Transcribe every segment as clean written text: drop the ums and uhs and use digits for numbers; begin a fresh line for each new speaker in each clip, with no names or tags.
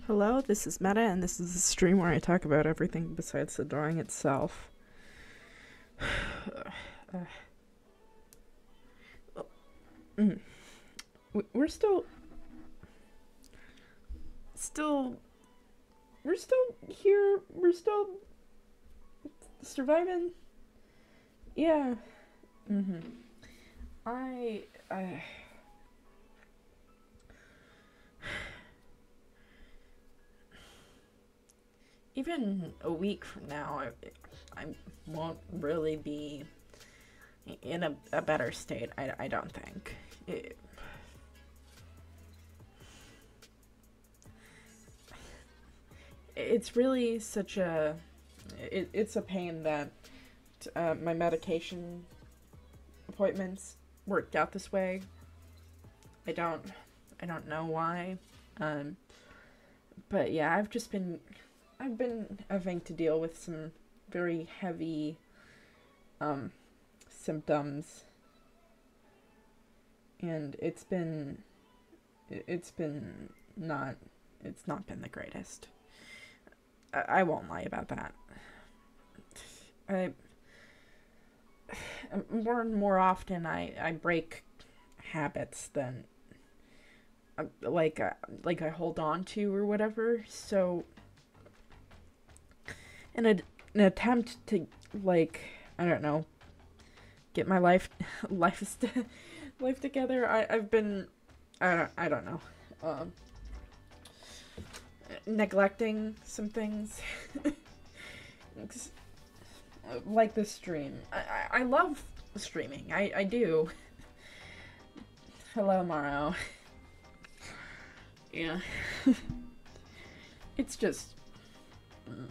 Hello, this is Meta, and this is a stream where I talk about everything besides the drawing itself. Mm. We're still, we're still here. We're still surviving. Yeah. Mhm. I even a week from now, I won't really be in a better state. I don't think. It's really such a it's a pain that my medication appointments worked out this way. I don't I don't know why. Um, but yeah, I've been having to deal with some very heavy um, symptoms, and it's been not it's not been the greatest. I won't lie about that. I more and more often I break habits than like I hold on to or whatever. So in an attempt to like I don't know get my life together, I've been I don't know um, neglecting some things like the stream. I love streaming. I do. Hello, Morrow. Yeah. It's just. mm,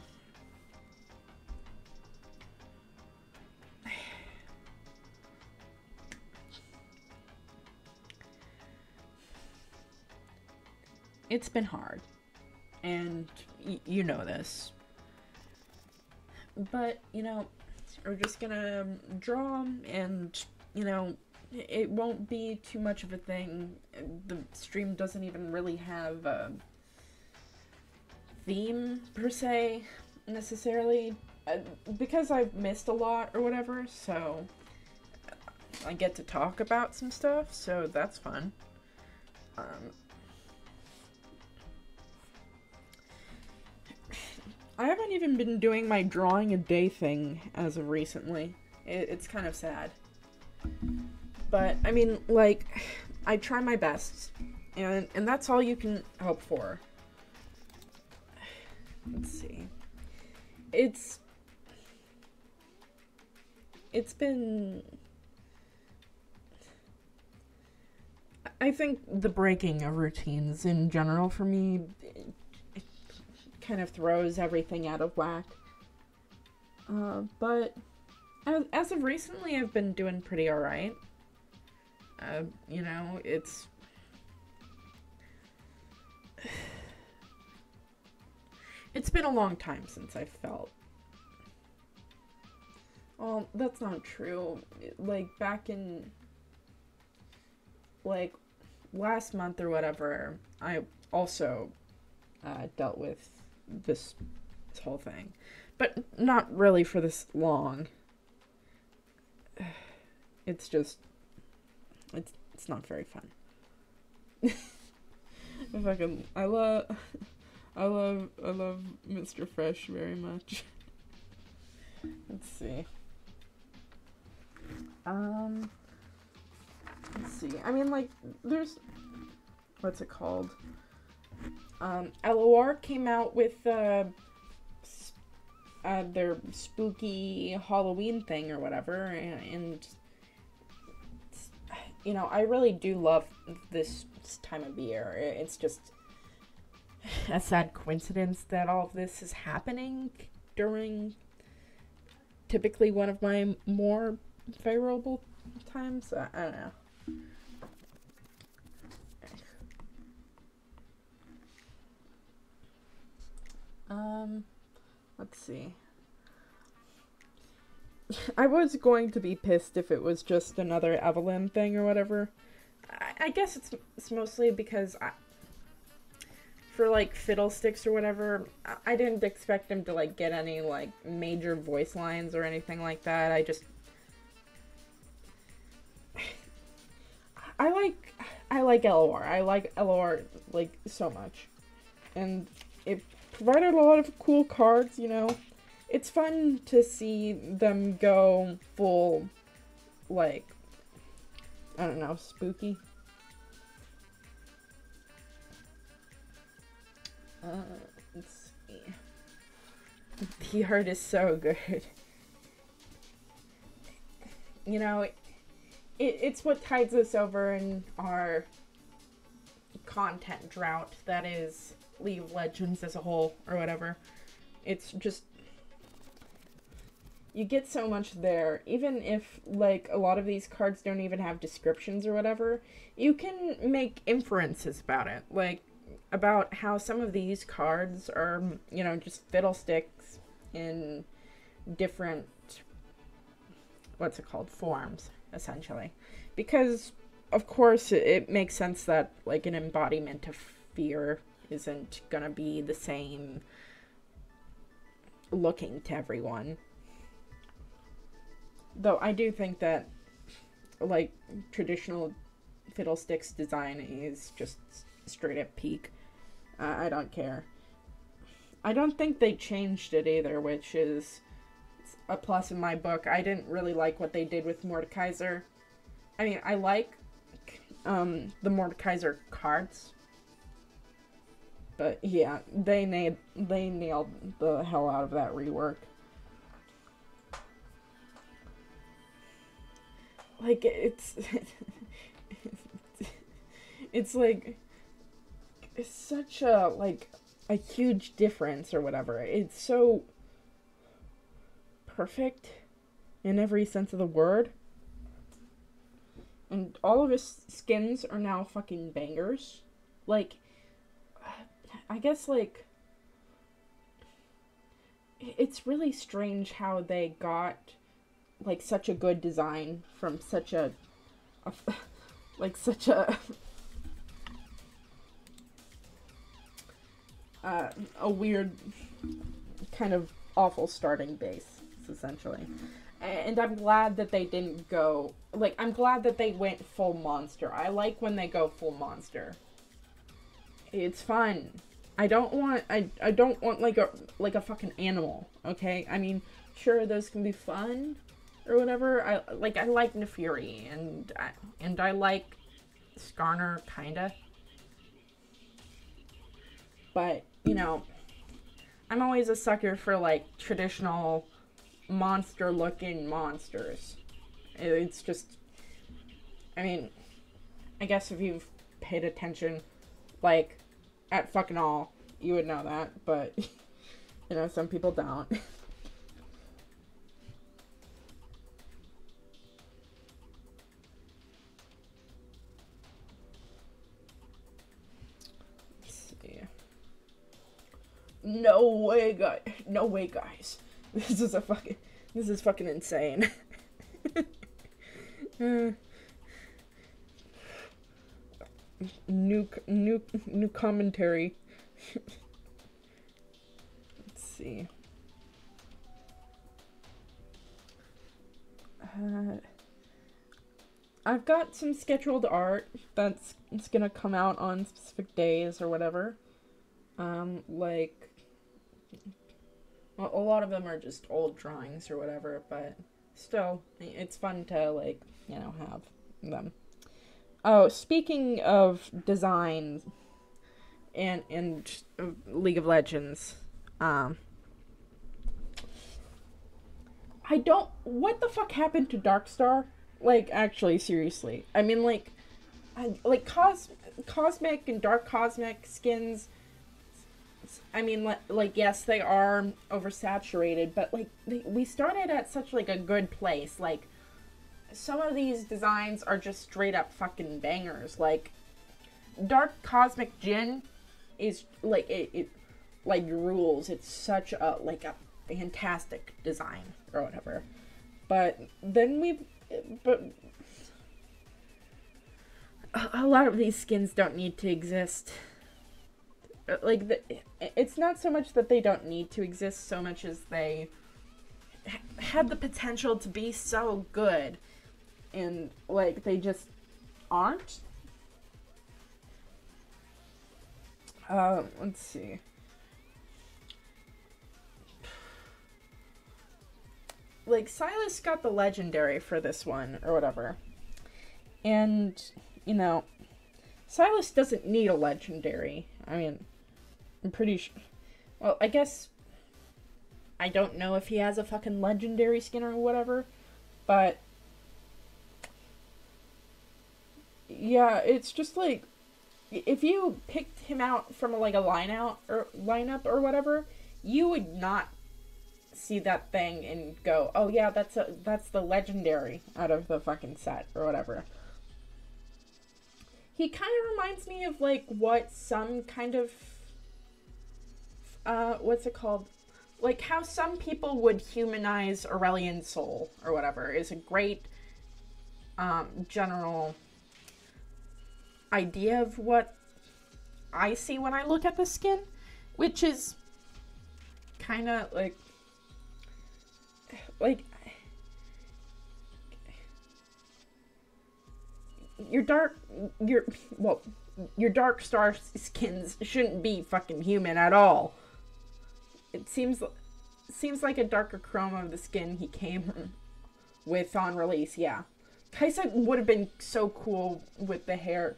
It's been hard. And you know this. But, we're just gonna draw and, it won't be too much of a thing. The stream doesn't even really have a theme per se, necessarily. Uh, because I've missed a lot or whatever, so I get to talk about some stuff, so that's fun. Um, I haven't even been doing my drawing a day thing as of recently. It's kind of sad. But, I mean, like, I try my best, and that's all you can hope for. Let's see. It's it's been I think the breaking of routines in general for me it kind of throws everything out of whack. But as of recently, I've been doing pretty alright. It's it's been a long time since I felt. Well, that's not true. Like back in like last month or whatever, I also dealt with this, this whole thing, but not really for this long. It's just it's not very fun. I love Mr. Fresh very much. Let's see. Um, let's see. I mean, like, there's what's it called? LOR came out with their spooky Halloween thing or whatever, and I really do love this time of year. It's just a sad coincidence that all of this is happening during typically one of my more favorable times. I don't know. Um, let's see. I was going to be pissed if it was just another Evelyn thing or whatever. I guess it's mostly because for like Fiddlesticks or whatever, I didn't expect him to like get any like major voice lines or anything like that. I like LOR. I like LOR like so much. And it provided a lot of cool cards, you know. It's fun to see them go full like I don't know, spooky. Let's see. The art is so good. You know, it's what tides us over in our content drought that is League of Legends as a whole, or whatever. It's just, you get so much there. Even if, like, a lot of these cards don't even have descriptions or whatever, you can make inferences about it. Like, about how some of these cards are, you know, just fiddlesticks in different, what's it called, forms, essentially. Because, of course, it makes sense that, like, an embodiment of fear isn't gonna be the same looking to everyone. Though I do think that, like, traditional Fiddlesticks design is just straight up peak. I don't care. I don't think they changed it either, which is a plus in my book. I didn't really like what they did with Mordekaiser. I mean, I like the Mordekaiser cards. But yeah, they nailed the hell out of that rework. Like, it's like, it's such a, like, a huge difference or whatever. It's so perfect in every sense of the word. And all of his skins are now fucking bangers. Like, I guess, like, it's really strange how they got, like, such a good design from such a like, such a weird, kind of awful starting base, essentially. And I'm glad that they didn't go, like, I'm glad that they went full monster. I like when they go full monster. It's fun. I don't want like a fucking animal, okay? I mean, sure, those can be fun or whatever. I like Neferi and I like Skarner kinda. But, you know, I'm always a sucker for like traditional monster looking monsters. It's just, I mean, I guess if you've paid attention, like, at fucking all, you would know that, but, you know, some people don't. Let's see. No way, guys. No way, guys. This is fucking insane. New commentary. Let's see. I've got some scheduled art that's gonna come out on specific days or whatever. Like, a lot of them are just old drawings or whatever, but still, it's fun to, like, you know, have them. Oh, speaking of design and League of Legends, what the fuck happened to Darkstar? Like, actually, seriously. I mean, like, Cosmic and Dark Cosmic skins, I mean, like, yes, they are oversaturated, but, like, we started at such, like, a good place. Like, some of these designs are just straight up fucking bangers. Like, Dark Cosmic Jhin is, like, it like, rules. It's such a, like, a fantastic design, or whatever. But then a lot of these skins don't need to exist. like, it's not so much that they don't need to exist so much as they had the potential to be so good, and, like, they just aren't. Let's see. Like, Silas got the legendary for this one, or whatever. And, you know, Silas doesn't need a legendary. I mean, I'm pretty sure. Well, I guess. I don't know if he has a fucking legendary skin or whatever. But. Yeah, it's just like. If you picked him out from like a lineup or whatever, you would not see that thing and go, oh yeah, that's the legendary out of the fucking set or whatever. He kind of reminds me of like what some kind of what's it called? Like how some people would humanize Aurelion Sol or whatever is a great general idea of what I see when I look at the skin, which is kind of like your dark star skins shouldn't be fucking human at all. It seems like a darker chrome of the skin he came with on release. Yeah, Kaisa would have been so cool with the hair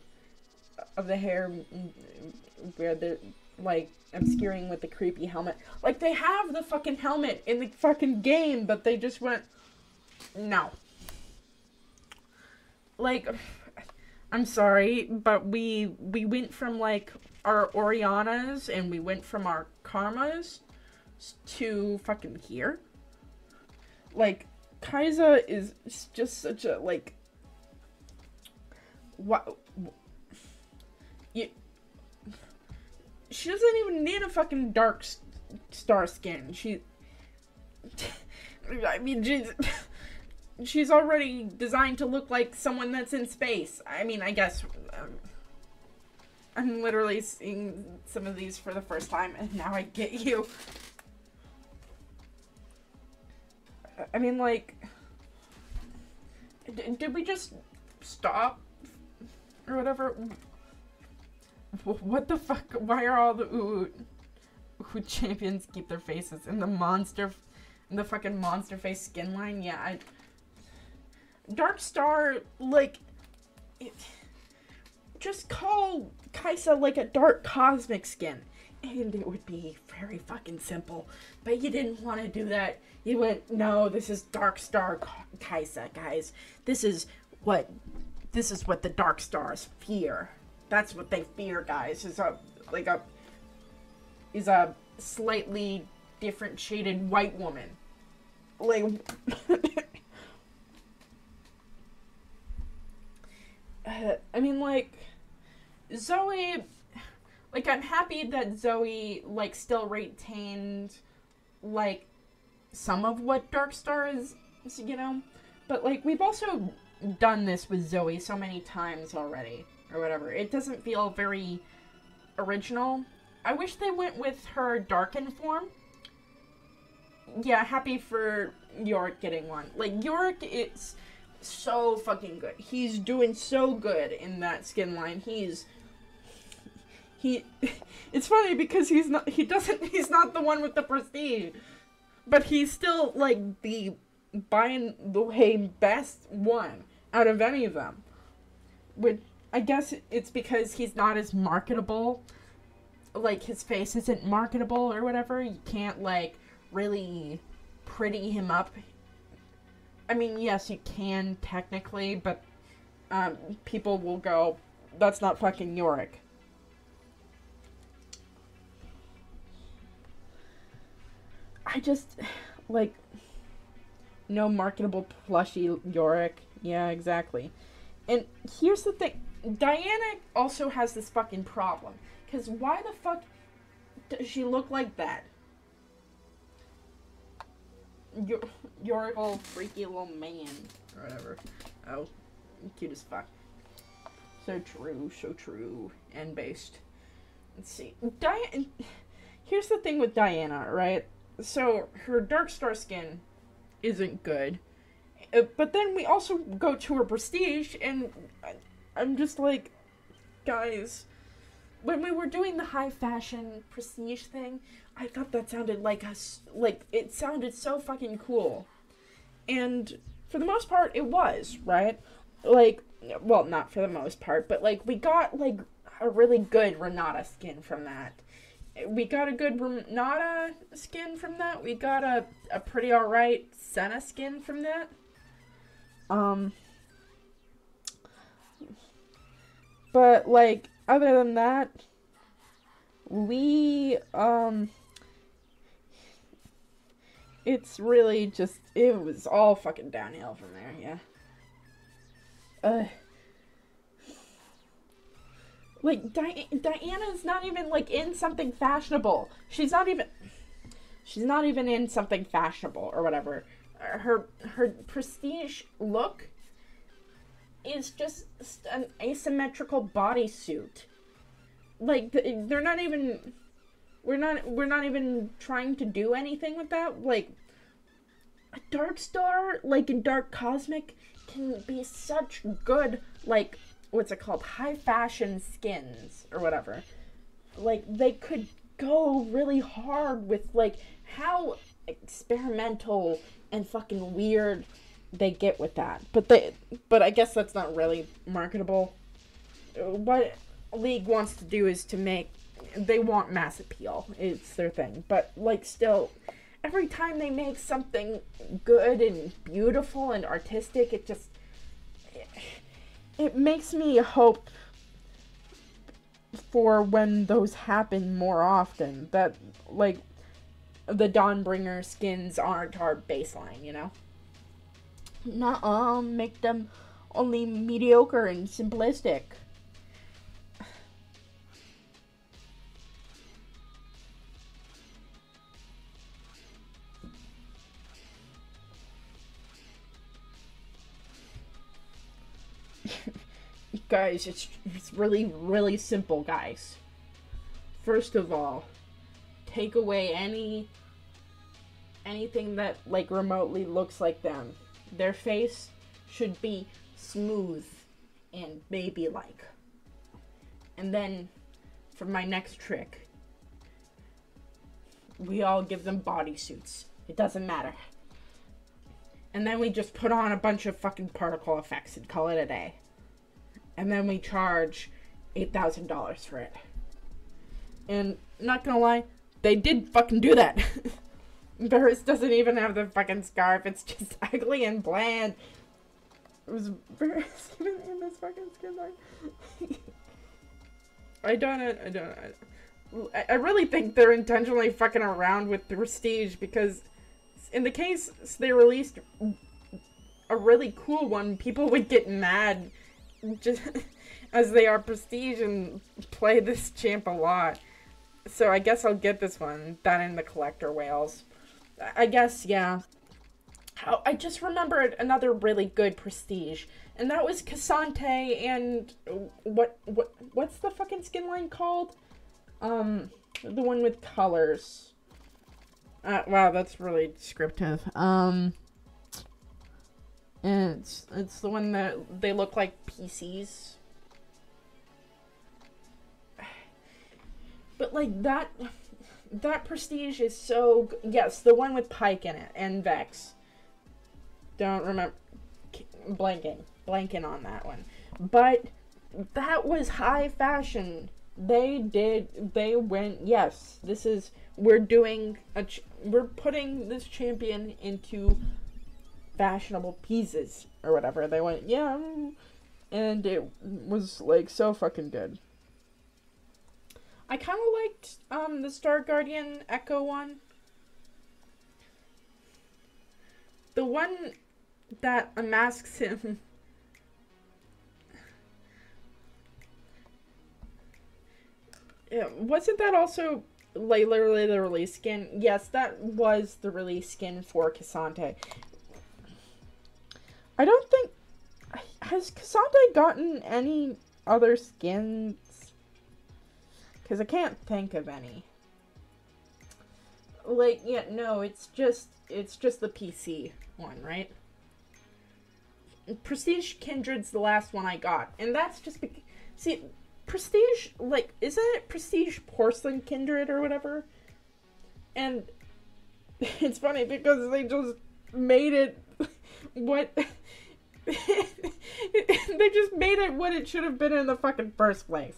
where they're like obscuring with the creepy helmet. Like, they have the fucking helmet in the fucking game, but they just went, no. Like, I'm sorry, but we went from like our Orianas and we went from our Karmas to fucking here. Like, Kaisa is just such a, like, what? She doesn't even need a fucking dark star skin. I mean, she's already designed to look like someone that's in space. I mean, I guess I'm literally seeing some of these for the first time, and now I get you. I mean, like, did we just stop or whatever? What the fuck? Why are all the Uwu champions keep their faces in the fucking monster face skin line? Yeah, Dark Star, like, just call Kaisa like a dark cosmic skin, and it would be very fucking simple. But you didn't want to do that. You went, no, this is Dark Star Kaisa, guys. This is what the Dark Stars fear. That's what they fear, guys. Is a slightly different shaded white woman. Like, I mean, like, Zoe, like, I'm happy that Zoe, like, still retained, like, some of what Darkstar is, you know? But, like, we've also done this with Zoe so many times already. Or whatever. It doesn't feel very original. I wish they went with her darkened form. Yeah, happy for Yorick getting one. Like, Yorick is so fucking good. He's doing so good in that skin line. It's funny because he's not the one with the prestige. But he's still, like, the by the way best one out of any of them. Which, I guess it's because he's not as marketable. Like, his face isn't marketable or whatever. You can't, like, really pretty him up. I mean, yes, you can technically, but people will go, that's not fucking Yorick. I just, like, no marketable plushie Yorick. Yeah, exactly. And here's the thing. Diana also has this fucking problem. Because why the fuck does she look like that? You're a little freaky little man. Or whatever. Oh, cute as fuck. So true, and based. let's see. Here's the thing with Diana, right? So her Darkstar skin isn't good. But then we also go to her Prestige, and I'm just like, guys, when we were doing the high fashion Prestige thing, I thought that sounded it sounded so fucking cool. And for the most part, it was, right? Like, well, not for the most part, but like, we got like a really good Renata skin from that. We got a good Renata skin from that. We got a pretty alright Senna skin from that. But like, other than that, we, it's really just, it was all fucking downhill from there, yeah. Like, Diana's not even, like, in something fashionable. She's not even in something fashionable or whatever. Her Prestige look is just an asymmetrical bodysuit. Like, they're not even, we're not even trying to do anything with that. Like, a Darkstar, like in Dark Cosmic, can be such good, like, what's it called, high fashion skins or whatever. Like, they could go really hard with like how experimental and fucking weird they get with that. But I guess that's not really marketable. What League wants to do is they want mass appeal. It's their thing. But like, still, every time they make something good and beautiful and artistic, it makes me hope for when those happen more often, that like the Dawnbringer skins aren't our baseline, you know? Make them only mediocre and simplistic. Guys, it's really, really simple, guys. First of all, take away anything that like remotely looks like them. Their face should be smooth and baby-like. And then, for my next trick, we all give them bodysuits. It doesn't matter. And then we just put on a bunch of fucking particle effects and call it a day. And then we charge $8,000 for it. And, not gonna lie, they did fucking do that. Varus doesn't even have the fucking scarf. It's just ugly and bland. It was Varus even in this fucking skin line. I really think they're intentionally fucking around with the Prestige, because in the case they released a really cool one, people would get mad just as they are Prestige and play this champ a lot. So I guess I'll get this one, that and the Collector Whales. I guess, yeah. Oh, I just remembered another really good Prestige, and that was Cassante and what's the fucking skin line called? The one with colors. Wow, that's really descriptive. And it's the one that they look like PCs. But like that Prestige is so yes, the one with Pike in it and Vex. Don't remember, blanking on that one. But that was high fashion. They went, yes, we're putting this champion into fashionable pieces or whatever. They went, yeah, and it was like so fucking good. I kind of liked the Star Guardian Echo one. The one that unmasks him. Yeah, wasn't that also like literally the release skin? Yes, that was the release skin for Cassante. I don't think... Has Cassante gotten any other skins? Because I can't think of any. Like, yeah, no, it's just the PC one, right? Prestige Kindred's the last one I got, and that's just see, Prestige, like, isn't it Prestige Porcelain Kindred or whatever? And it's funny because they just made it what they just made it what it should have been in the fucking first place.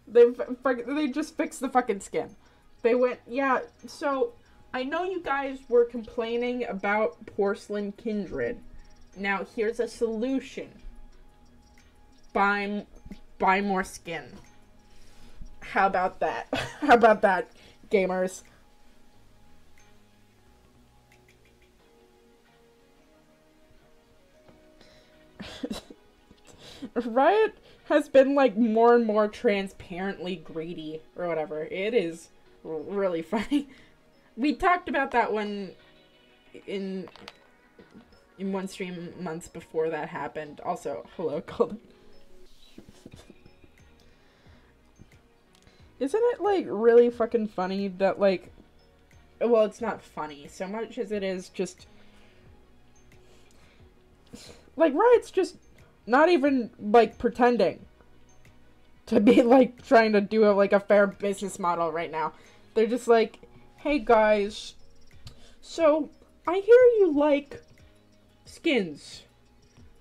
They just fixed the fucking skin. They went, yeah, so I know you guys were complaining about Porcelain Kindred. Now here's a solution. Buy more skin. How about that? How about that, gamers? Riot has been, like, more and more transparently greedy, or whatever. It is really funny. We talked about that one in one stream months before that happened. Also, hello, Golden. Isn't it, like, really fucking funny that, like, well, it's not funny so much as it is just, like, Riot's just not even, like, pretending to be, like, trying to do a fair business model right now. They're just like, hey guys, so I hear you like skins.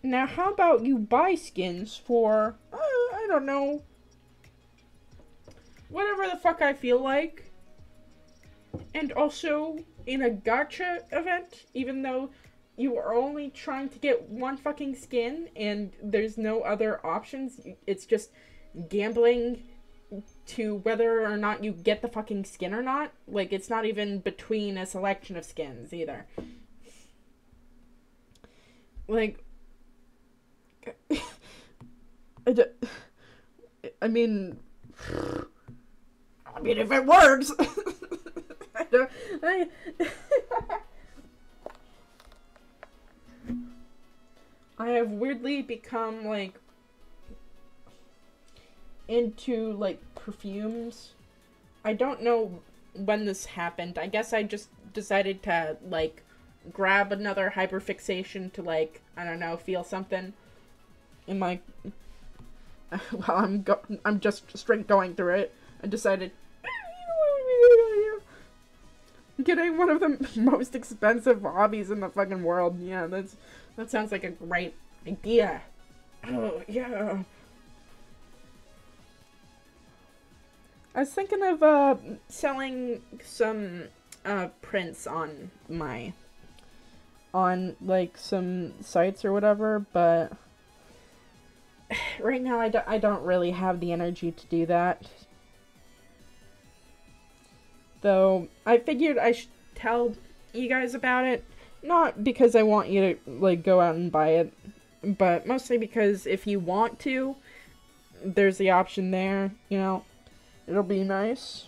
Now how about you buy skins for, I don't know, whatever the fuck I feel like. And also, in a gacha event, even though you are only trying to get one fucking skin and there's no other options, it's just gambling to whether or not you get the fucking skin or not. Like, it's not even between a selection of skins either. Like, I mean, if it works. I have weirdly become, like, into, like, perfumes. I don't know when this happened. I guess I just decided to, like, grab another hyperfixation to, like, I don't know, feel something in my while I'm just straight going through it. I decided getting one of the most expensive hobbies in the fucking world. Yeah, that sounds like a great idea. Oh, yeah. I was thinking of selling some prints on like some sites or whatever, but right now I don't really have the energy to do that. Though I figured I should tell you guys about it, not because I want you to, like, go out and buy it, but mostly because if you want to, there's the option there, you know. It'll be nice.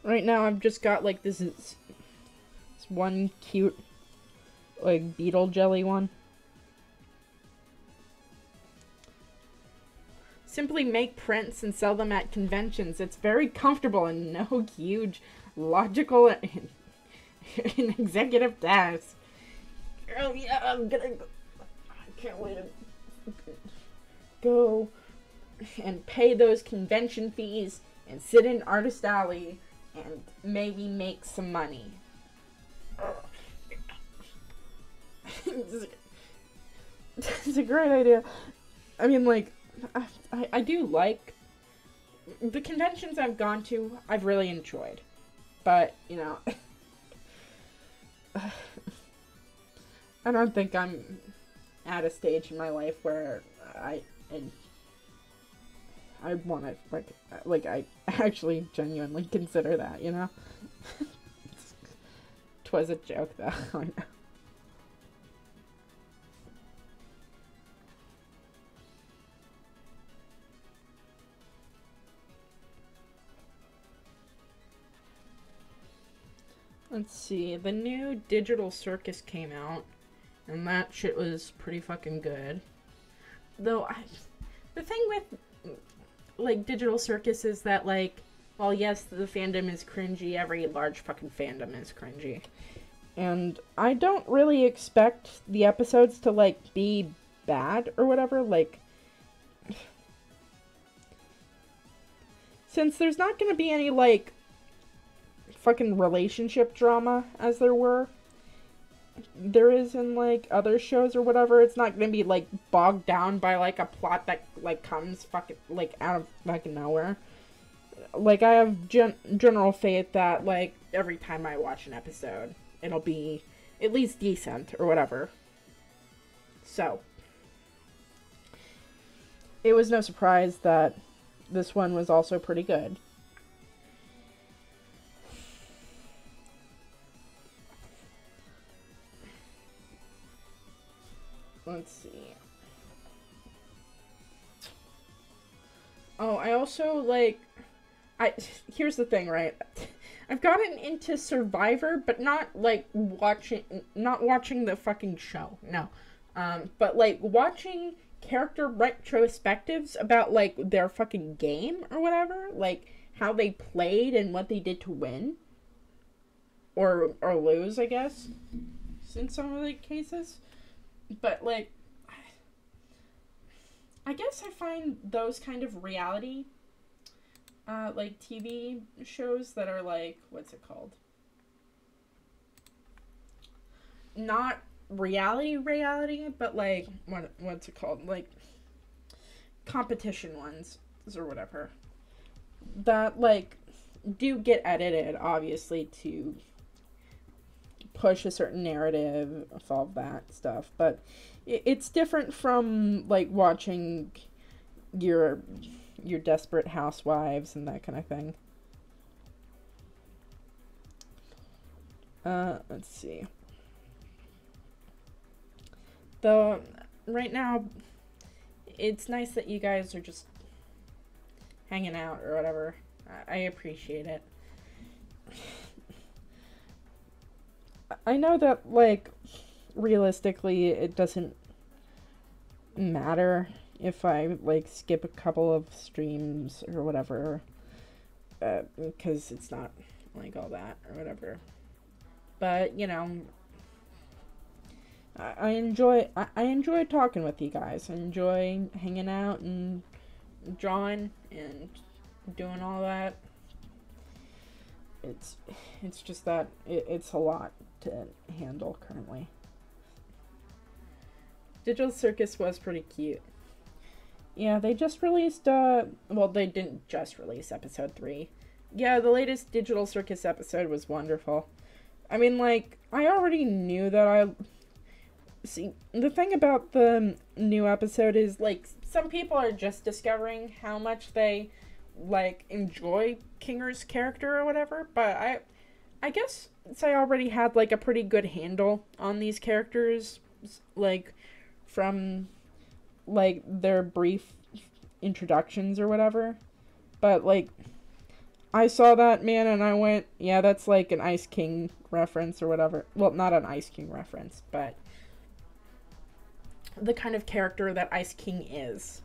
Right now I've just got, like, this one cute, like, beetle jelly one. Simply make prints and sell them at conventions. It's very comfortable and no huge logical and executive task. Oh yeah, I'm gonna go. I can't wait to go and pay those convention fees and sit in Artist Alley and maybe make some money. It's a great idea. I mean, like, I do like the conventions I've gone to. I've really enjoyed, but you know, I don't think I'm at a stage in my life where I want to like I actually genuinely consider that, you know. Twas a joke though. I know. Let's see, the new Digital Circus came out, and that shit was pretty fucking good. Though, the thing with, like, Digital Circus is that, like, while yes, the fandom is cringy, every large fucking fandom is cringy. And I don't really expect the episodes to, like, be bad or whatever, like, since there's not gonna be any, like, fucking relationship drama, as there is in, like, other shows or whatever, it's not gonna be, like, bogged down by, like, a plot that, like, comes fucking, like, out of fucking nowhere. Like, I have general faith that, like, every time I watch an episode, it'll be at least decent or whatever. So, it was no surprise that this one was also pretty good. Let's see. Oh, I also, like, here's the thing, right? I've gotten into Survivor, but not, like, not watching the fucking show, no. But, like, watching character retrospectives about, like, their fucking game or whatever, like, how they played and what they did to win. Or lose, I guess, in some of the cases. But, like, I guess I find those kind of reality, like, TV shows that are, like, what's it called? Not reality, but, like, what's it called? Like, competition ones, or whatever. That, like, do get edited, obviously, to push a certain narrative of all that stuff, but it's different from, like, watching your Desperate Housewives and that kind of thing. Let's see. Though, right now, it's nice that you guys are just hanging out or whatever. I appreciate it. I know that, like, realistically, it doesn't matter if I, like, skip a couple of streams or whatever, because it's not, like, all that or whatever. But, you know, I enjoy talking with you guys. I enjoy hanging out and drawing and doing all that. It's just that it's a lot to handle currently. Digital Circus was pretty cute. Yeah, they just released, well, they didn't just release episode 3. Yeah, the latest Digital Circus episode was wonderful. I mean, like, I already knew that see, the thing about the new episode is, like, some people are just discovering how much they, like, enjoy Kinger's character or whatever, but I guess I already had, like, a pretty good handle on these characters, like, from, like, their brief introductions or whatever. But, like, I saw that, man, and I went, yeah, that's, like, an Ice King reference or whatever. Well, not an Ice King reference, but the kind of character that Ice King is.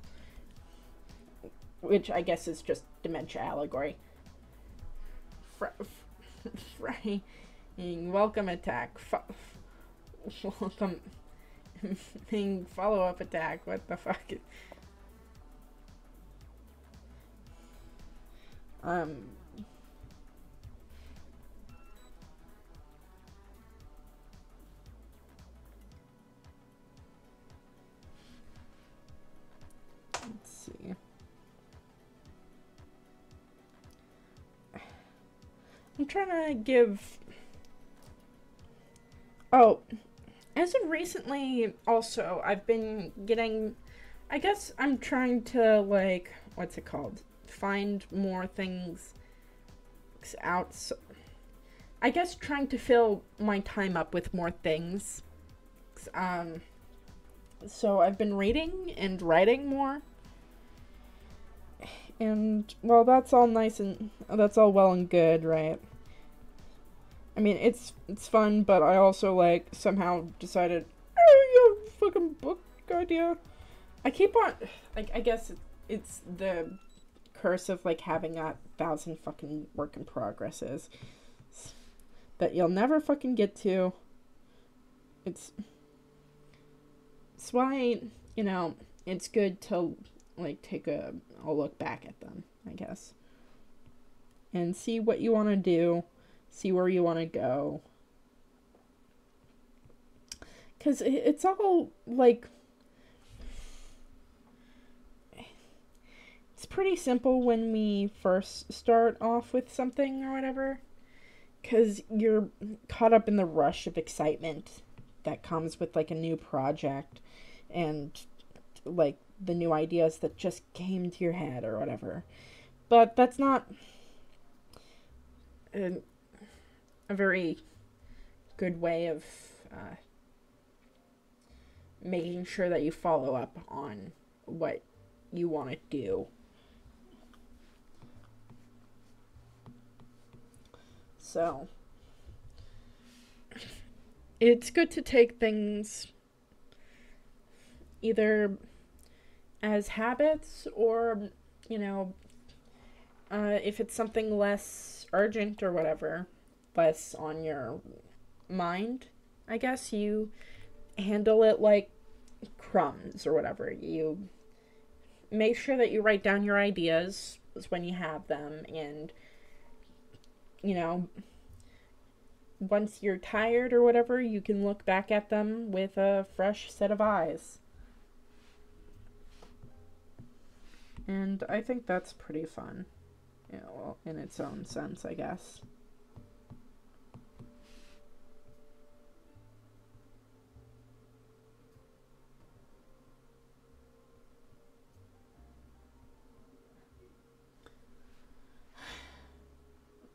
Which I guess is just dementia allegory. Welcome attack. Welcome. Follow-up attack. What the fuck? Let's see. I'm trying to give... Oh, as of recently, also, I've been getting... I guess I'm trying to, like, what's it called? Find more things out. I guess trying to fill my time up with more things. So I've been reading and writing more. And, well, that's all nice and... That's all well and good, right? I mean, it's fun, but I also, like, somehow decided, oh, yeah, fucking book idea. I keep on, like, I guess it's the curse of, like, having 1,000 fucking work in progresses that you'll never fucking get to. It's why, you know, it's good to, like, take a look back at them, I guess. And see what you want to do, see where you want to go. Because it's all, like, it's pretty simple when we first start off with something or whatever. Because you're caught up in the rush of excitement that comes with, like, a new project and, like, the new ideas that just came to your head or whatever. But that's not a very good way of making sure that you follow up on what you want to do. So, it's good to take things either as habits or, you know, if it's something less urgent or whatever, less on your mind, I guess, you handle it like crumbs or whatever. You make sure that you write down your ideas when you have them, and, you know, once you're tired or whatever, you can look back at them with a fresh set of eyes. And I think that's pretty fun, you know, in its own sense, I guess.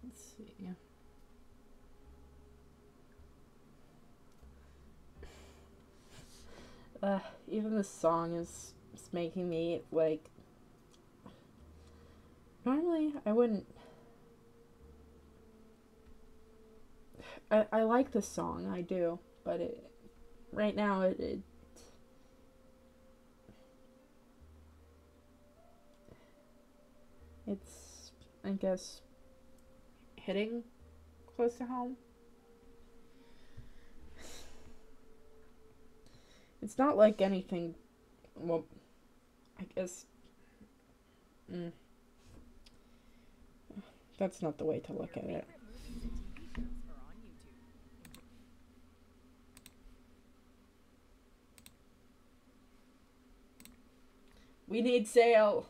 Let's see. Even the song is making me, like, normally I wouldn't. I like the song, I do, but right now it's, I guess, hitting close to home. It's not like anything, well, I guess, that's not the way to look at it. We need sale.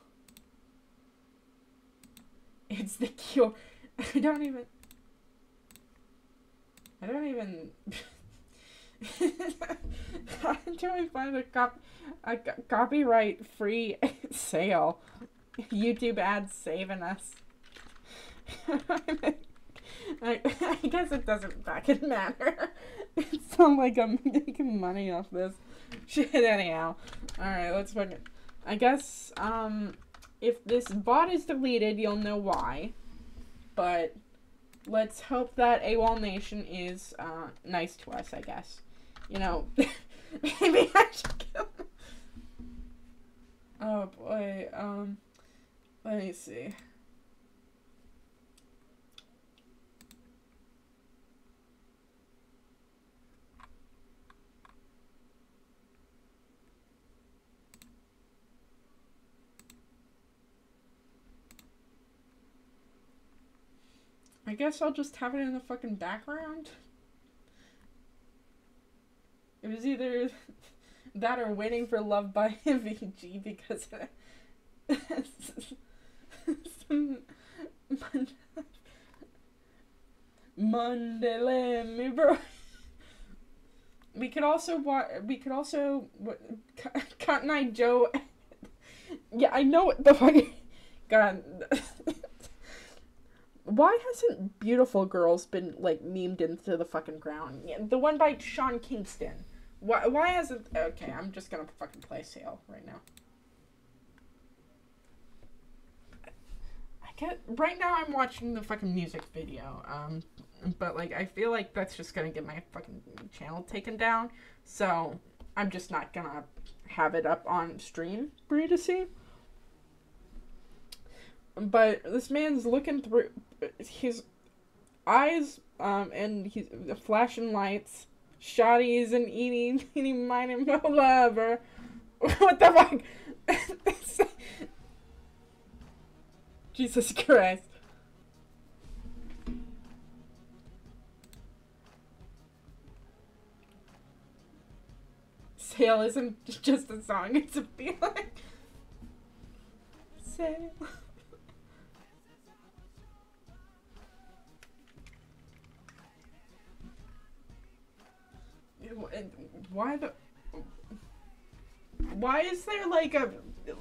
It's the cure. I don't even. How do I find a copyright free sale? YouTube ads saving us. I guess it doesn't fucking matter. It's not like I'm making money off this shit anyhow. Alright, let's fucking. I guess, if this bot is deleted, you'll know why. But let's hope that AWOL Nation is nice to us, I guess. You know, maybe I should kill him. Oh boy, let me see. I guess I'll just have it in the fucking background. It was either that or Waiting for Love by VG, because Monday, let me bro. We could also Cotton Eye Joe. Yeah, I know what the fuck. God. Why hasn't Beautiful Girls been, like, memed into the fucking ground? Yeah, the one by Sean Kingston. Why hasn't... Okay, I'm just gonna fucking play Sale right now. Right now I'm watching the fucking music video, but, like, I feel like that's just gonna get my fucking channel taken down, so I'm just not gonna have it up on stream for you to see. But this man's looking through his eyes, and he's flashing lights, shotties, and eating mine and whatever. What the fuck? Jesus Christ. Sail isn't just a song, it's a feeling. Sail. Why is there like a,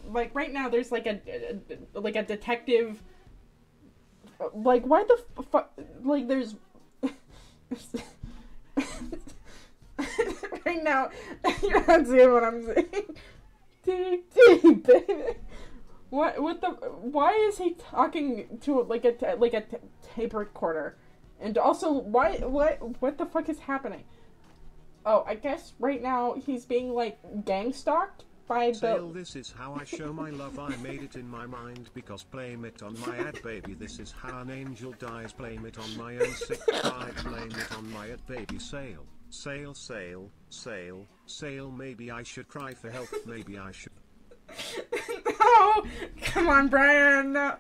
like right now there's like a detective, like why the fuck, like there's right now, you're not seeing what I'm saying. Baby. Why is he talking to like a tape recorder? And also, what the fuck is happening? Oh, I guess right now he's being like gang stalked by
the... This is how I show my love, I made it in my mind because blame it on my ad baby. This is how an angel dies, blame it on my own sick pride, blame it on my ad baby. Sail, sail, sail, sail, sail, maybe I should cry for help, maybe I should...
No! Come on, Brian! No.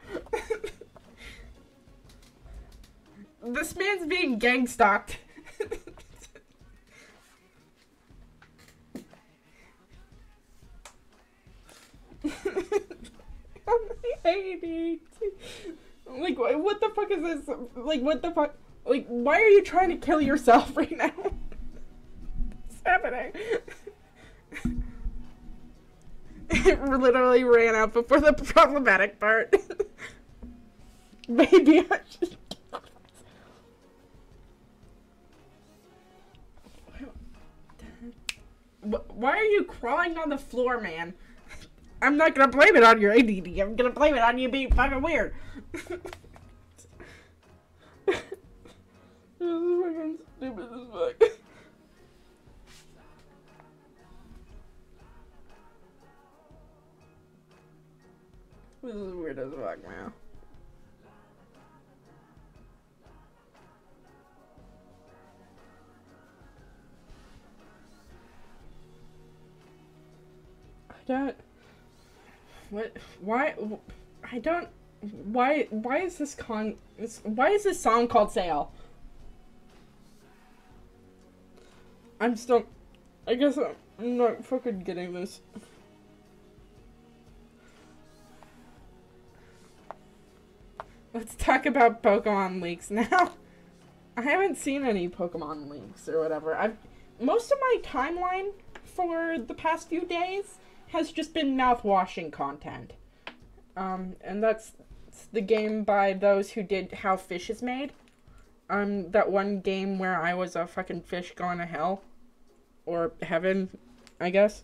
This man's being gang stalked. Like, what the fuck is this? Like, what the fuck? Like, why are you trying to kill yourself right now? What's happening? It literally ran out before the problematic part. Maybe I should... Why are you crawling on the floor, man? I'm not gonna blame it on your ADD. I'm gonna blame it on you being fucking weird. This is fucking stupid as fuck. This is weird as fuck, man. Why is this song called Sail? I guess I'm not fucking getting this. Let's talk about Pokemon leaks now. I haven't seen any Pokemon leaks or whatever. Most of my timeline for the past few days has just been mouth-washing content. And that's the game by those who did How Fish Is Made. That one game where I was a fucking fish going to hell. Or heaven, I guess.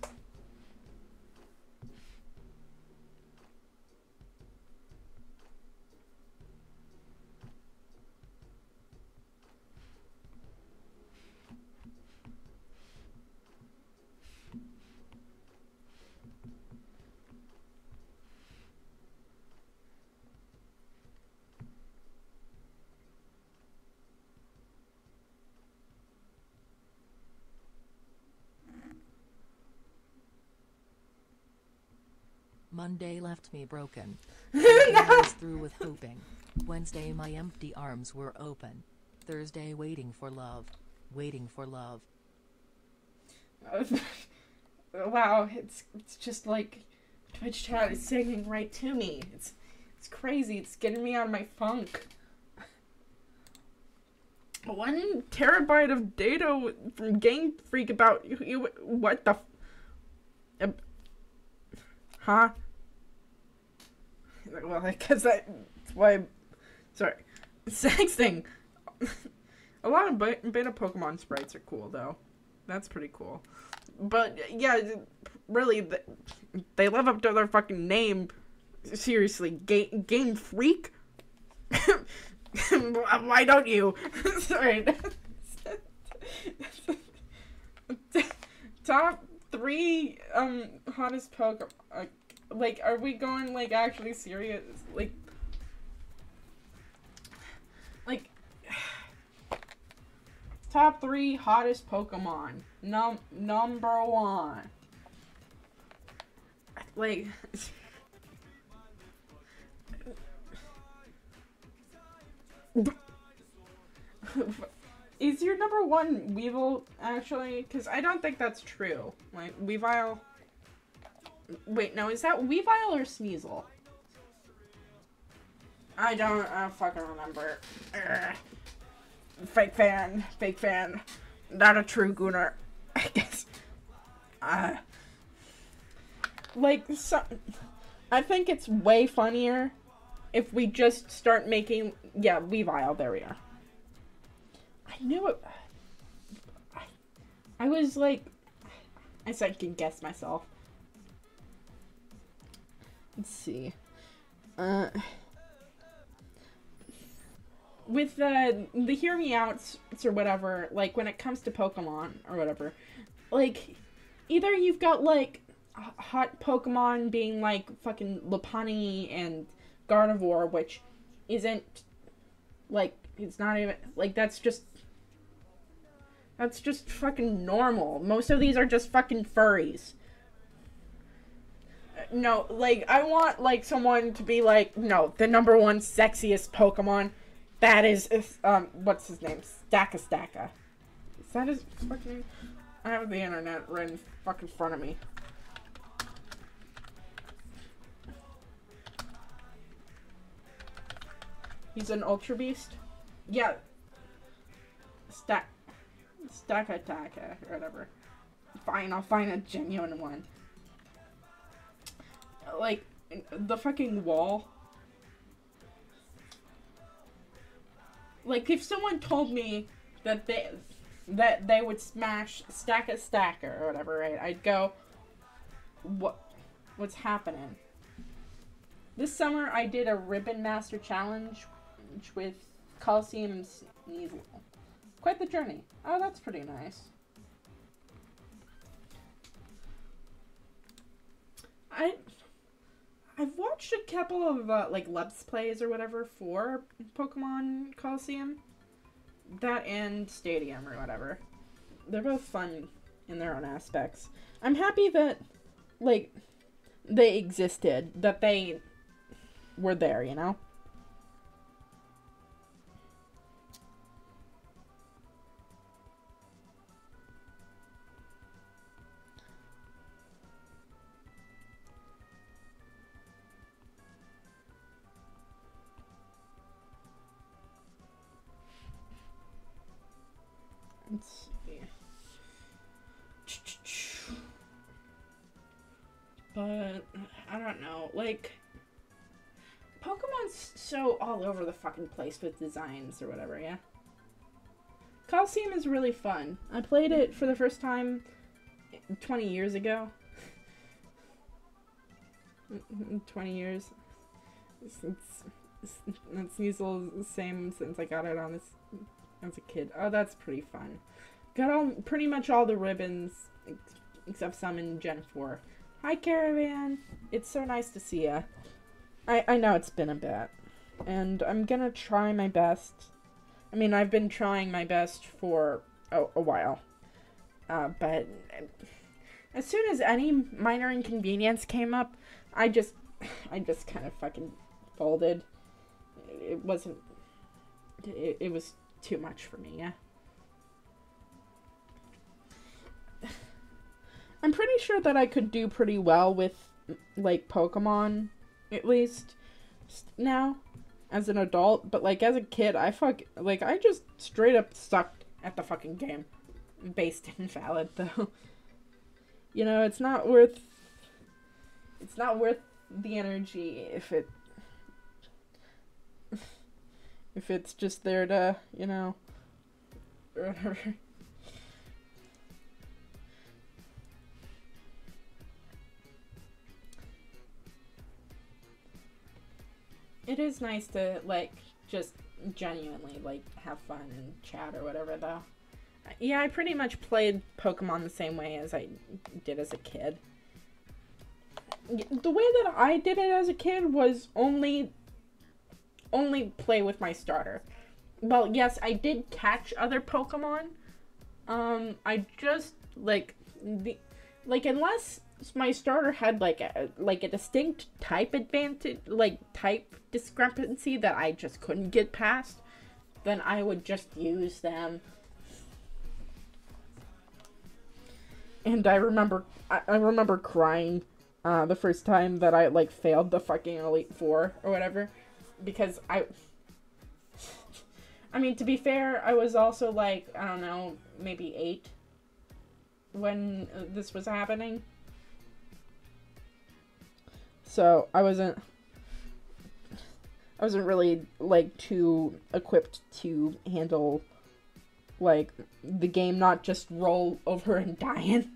Monday left me broken. I was through with hoping. Wednesday my empty arms were open. Thursday waiting for love. Waiting for love.
Wow, it's just like Twitch chat is singing right to me. It's crazy. It's getting me out of my funk. 1 terabyte of data from Game Freak about you. What the? Huh? Well, because that's why. Sorry. Sexting. A lot of beta Pokemon sprites are cool, though. That's pretty cool. But, yeah, really, they live up to their fucking name. Seriously, Game Freak? Why don't you? Sorry. Top 3 hottest Pokemon. Like, are we going like actually serious? Like top 3 hottest Pokemon. Number 1. Like. Is your number 1 Weevil, actually? Because I don't think that's true. Like, Weavile... Wait, no, is that Weavile or Sneasel? I don't fucking remember. Urgh. Fake fan. Not a true Gooner, I guess. Like, so... I think it's way funnier if we just start making... Yeah, Weavile, there we are. I knew it. I was like, I second guessed myself. Let's see. With the hear me outs or whatever, like when it comes to Pokemon or whatever, like either you've got like hot Pokemon being like fucking Lopunny and Gardevoir, which isn't like, it's not even like, that's just fucking normal. Most of these are just fucking furries. No, like, I want, like, someone to be like, no, the number 1 sexiest Pokemon, that is, what's his name? Staka. Is that his fucking name? I have the internet right in fucking front of me. He's an Ultra Beast? Yeah. Staka, or whatever. Fine, I'll find a genuine one. Like, the fucking wall. Like, if someone told me that they would smash Staka or whatever, right? I'd go, what's happening? This summer I did a Ribbon Master Challenge with Coliseum and Sneasel. Quite the journey. Oh, that's pretty nice. I've watched a couple of like Let's Plays or whatever for Pokemon Coliseum. That and Stadium or whatever. They're both fun in their own aspects. I'm happy that like they existed, that they were there, you know? Let's see. But, I don't know, like, Pokemon's so all over the fucking place with designs or whatever, yeah? Coliseum is really fun. I played it for the first time 20 years ago. 20 years. That Sneasel's the same since I got it on this as a kid. Oh, that's pretty fun. Got pretty much all the ribbons, except some in Gen 4. Hi, Caravan. It's so nice to see ya. I know it's been a bit, and I'm gonna try my best. I mean, I've been trying my best for a while, but as soon as any minor inconvenience came up, I just kind of fucking folded. It wasn't. It was too much for me, yeah. I'm pretty sure that I could do pretty well with, like, Pokemon, at least, now, as an adult, but, like, as a kid, I just straight up sucked at the fucking game. Based invalid, though. You know, it's not worth the energy if it's just there to, you know, whatever. It is nice to, like, just genuinely, like, have fun and chat or whatever, though. Yeah, I pretty much played Pokemon the same way as I did as a kid. The way that I did it as a kid was only play with my starter. Well, yes, I did catch other Pokemon. I just unless my starter had like a distinct type advantage, like type discrepancy that I just couldn't get past, then I would just use them. And I remember crying the first time that I like failed the fucking Elite Four or whatever, because I mean, to be fair, I was also like, I don't know, maybe 8 when this was happening. So I wasn't really like too equipped to handle like the game not just roll over and dying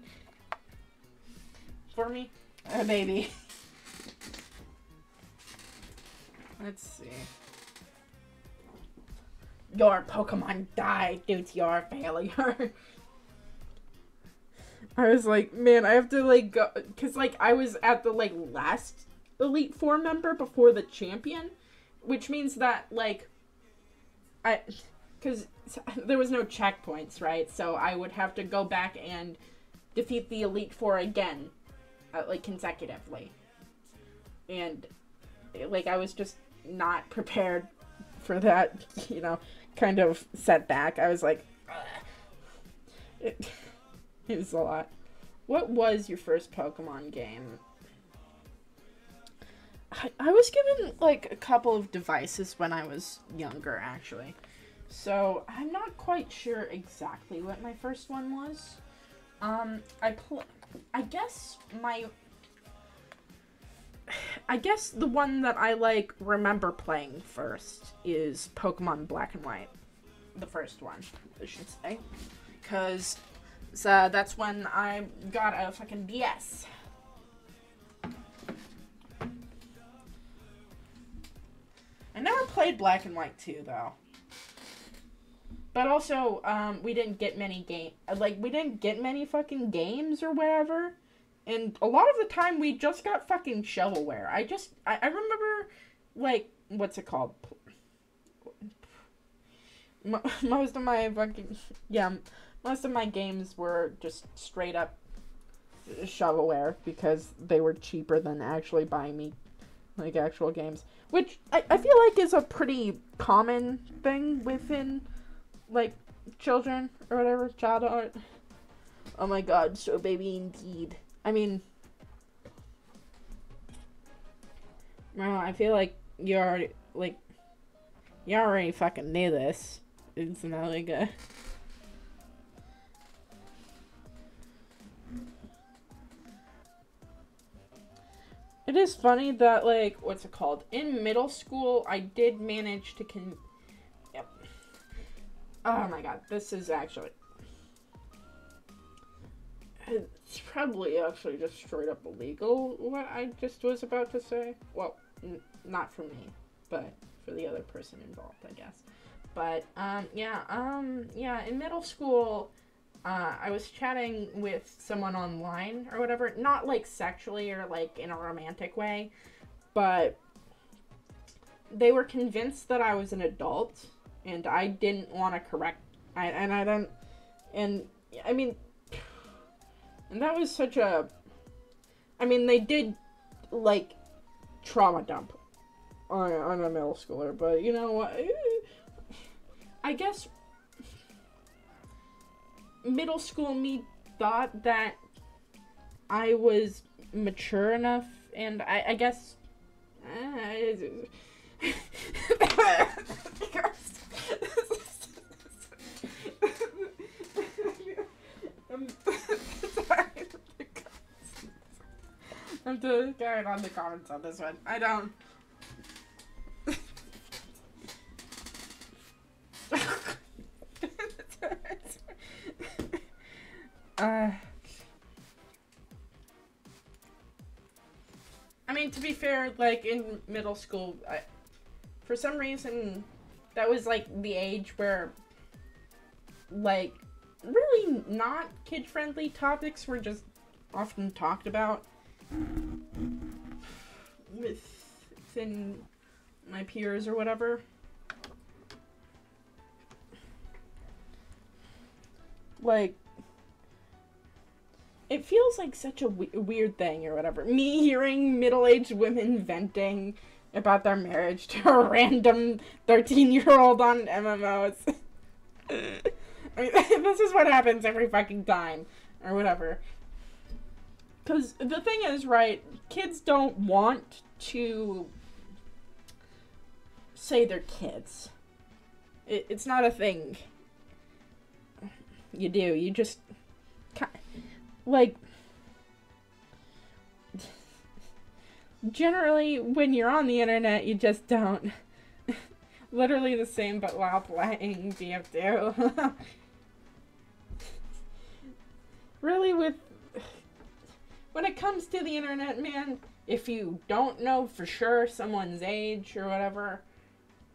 for me. Maybe. Let's see. Your Pokemon died due to your failure. I was like, man, I have to like go, cause like I was at the like last Elite Four member before the champion, which means that like cause there was no checkpoints, right? So I would have to go back and defeat the Elite Four again, like consecutively, and like I was just not prepared for that, you know, kind of setback. I was like, it was a lot. What was your first Pokemon game? I was given like a couple of devices when I was younger, actually. So I'm not quite sure exactly what my first one was. I guess the one that I like remember playing first is Pokemon Black and White. The first one, I should say. Cause that's when I got a fucking DS. I never played Black and White 2 though. But also, we didn't get many we didn't get many fucking games or whatever. And a lot of the time, we just got fucking shovelware. I remember, like, what's it called? Most of my fucking, yeah, most of my games were just straight up shovelware because they were cheaper than actually buying me, like, actual games. Which I feel like is a pretty common thing within, like, children or whatever, child art. Oh my god, so baby indeed. I mean, well, I feel like you already fucking knew this. It's not like a... It is funny that, like, what's it called? In middle school, I did manage to Yep. Oh my god, this is actually... It's probably actually just straight up illegal, what I just was about to say. Well, not for me, but for the other person involved, I guess. But, yeah, in middle school, I was chatting with someone online or whatever, not, like, sexually or, like, in a romantic way, but they were convinced that I was an adult, and I didn't want to correct, and that was such a... I mean, they did, like, trauma dump on a middle schooler, but, you know what? I guess middle school me thought that I was mature enough, and I guess... I'm just carrying on the comments on this one. I don't... I mean, to be fair, like, in middle school, for some reason, that was, like, the age where, like, really not kid-friendly topics were just often talked about within my peers or whatever. Like, it feels like such a weird thing or whatever. Me hearing middle-aged women venting about their marriage to a random 13-year-old on MMOs. I mean, this is what happens every fucking time, or whatever. Because the thing is, right, kids don't want to say they're kids. It's not a thing. You do, you just... Like... Generally, when you're on the internet, you just don't. Literally the same, but while playing BF2. Really, when it comes to the internet, man, if you don't know for sure someone's age or whatever,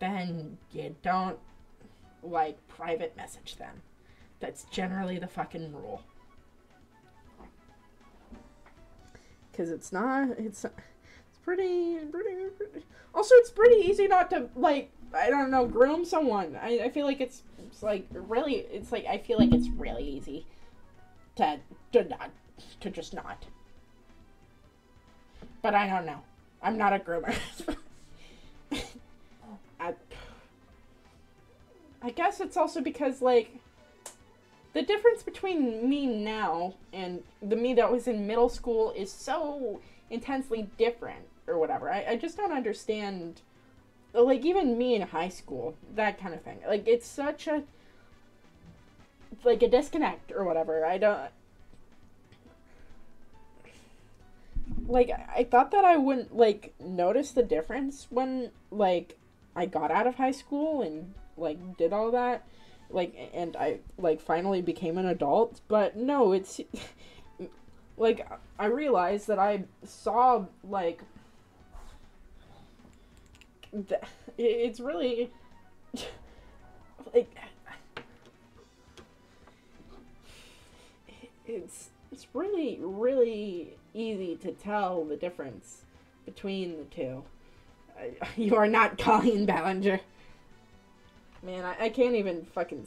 then you don't, like, private message them. That's generally the fucking rule. Because it's pretty... Also, it's pretty easy not to, like, I don't know, groom someone. I feel like it's like, really, it's like, I feel like it's really easy to just not. But I don't know. I'm not a groomer. I guess it's also because, like, the difference between me now and the me that was in middle school is so intensely different, or whatever. I just don't understand, like, even me in high school, that kind of thing. Like, it's such a, like, a disconnect, or whatever. I don't, like, I thought that I wouldn't, like, notice the difference when, like, I got out of high school and, like, did all that, like, and I, like, finally became an adult, but no, it's, like, I realized that I saw, like, it's really, like, it's really, really easy to tell the difference between the two. You are not Colleen Ballinger. Man, I can't even fucking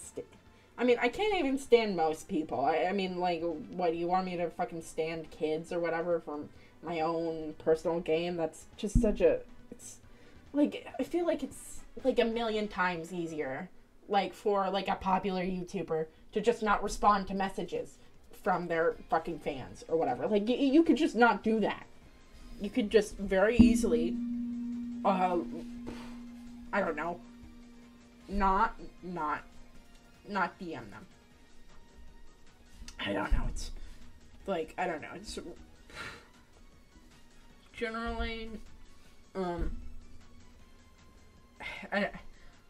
I mean, I can't even stand most people. I mean, like, what, do you want me to fucking stand kids or whatever from my own personal game? That's just such a, it's, like, I feel like it's, like, a million times easier, like, for, like, a popular YouTuber to just not respond to messages from their fucking fans or whatever. Like, you could just not do that. You could just very easily, I don't know, not DM them. I don't know, it's, like, I don't know, it's, generally,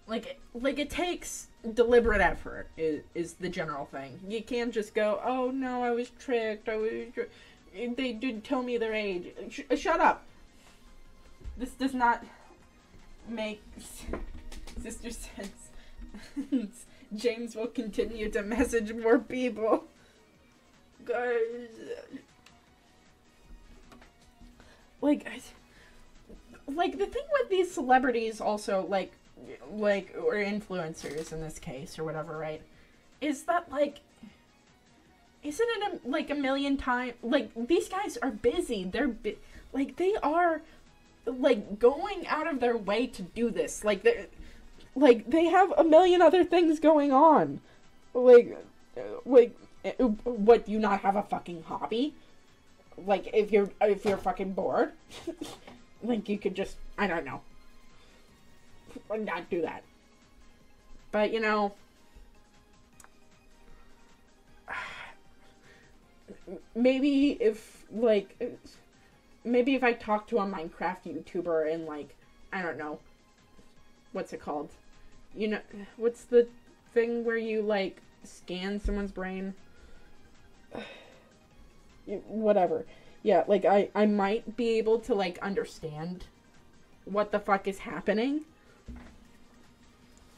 like it takes deliberate effort is the general thing. You can't just go, oh no, I was tricked, they did tell me their age. Shut up! This does not make sister sense. James will continue to message more people. Guys. Like, the thing with these celebrities also, like, or influencers in this case, or whatever, right, is that, like, isn't it, like, a million times, like, these guys are busy, they're, like, they are, like, going out of their way to do this, like, they have a million other things going on, like, what, do you not have a fucking hobby? Like, if you're fucking bored, like, you could just, I don't know, not do that. But, you know, maybe if I talk to a Minecraft YouTuber and, like, I don't know, what's it called? You know, what's the thing where you, like, scan someone's brain? Whatever. Yeah, like, I might be able to, like, understand what the fuck is happening.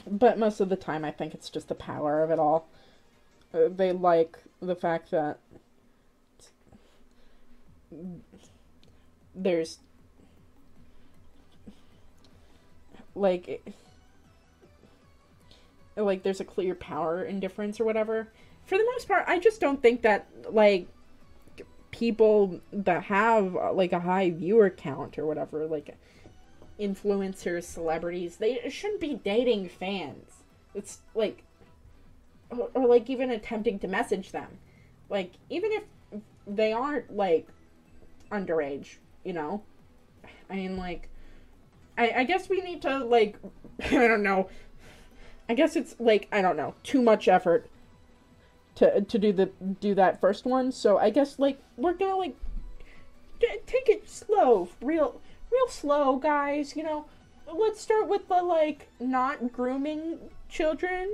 But most of the time, I think it's just the power of it all. they like the fact that there's like there's a clear power in difference or whatever. For the most part, I just don't think that like people that have like a high viewer count or whatever, like influencers, celebrities, they shouldn't be dating fans. It's like, or like even attempting to message them, like even if they aren't like underage, you know. I mean, like, I guess we need to like I don't know. I guess it's like, I don't know, too much effort to do that first one. So I guess like we're gonna like take it slow, real slow, guys. You know, let's start with the like not grooming children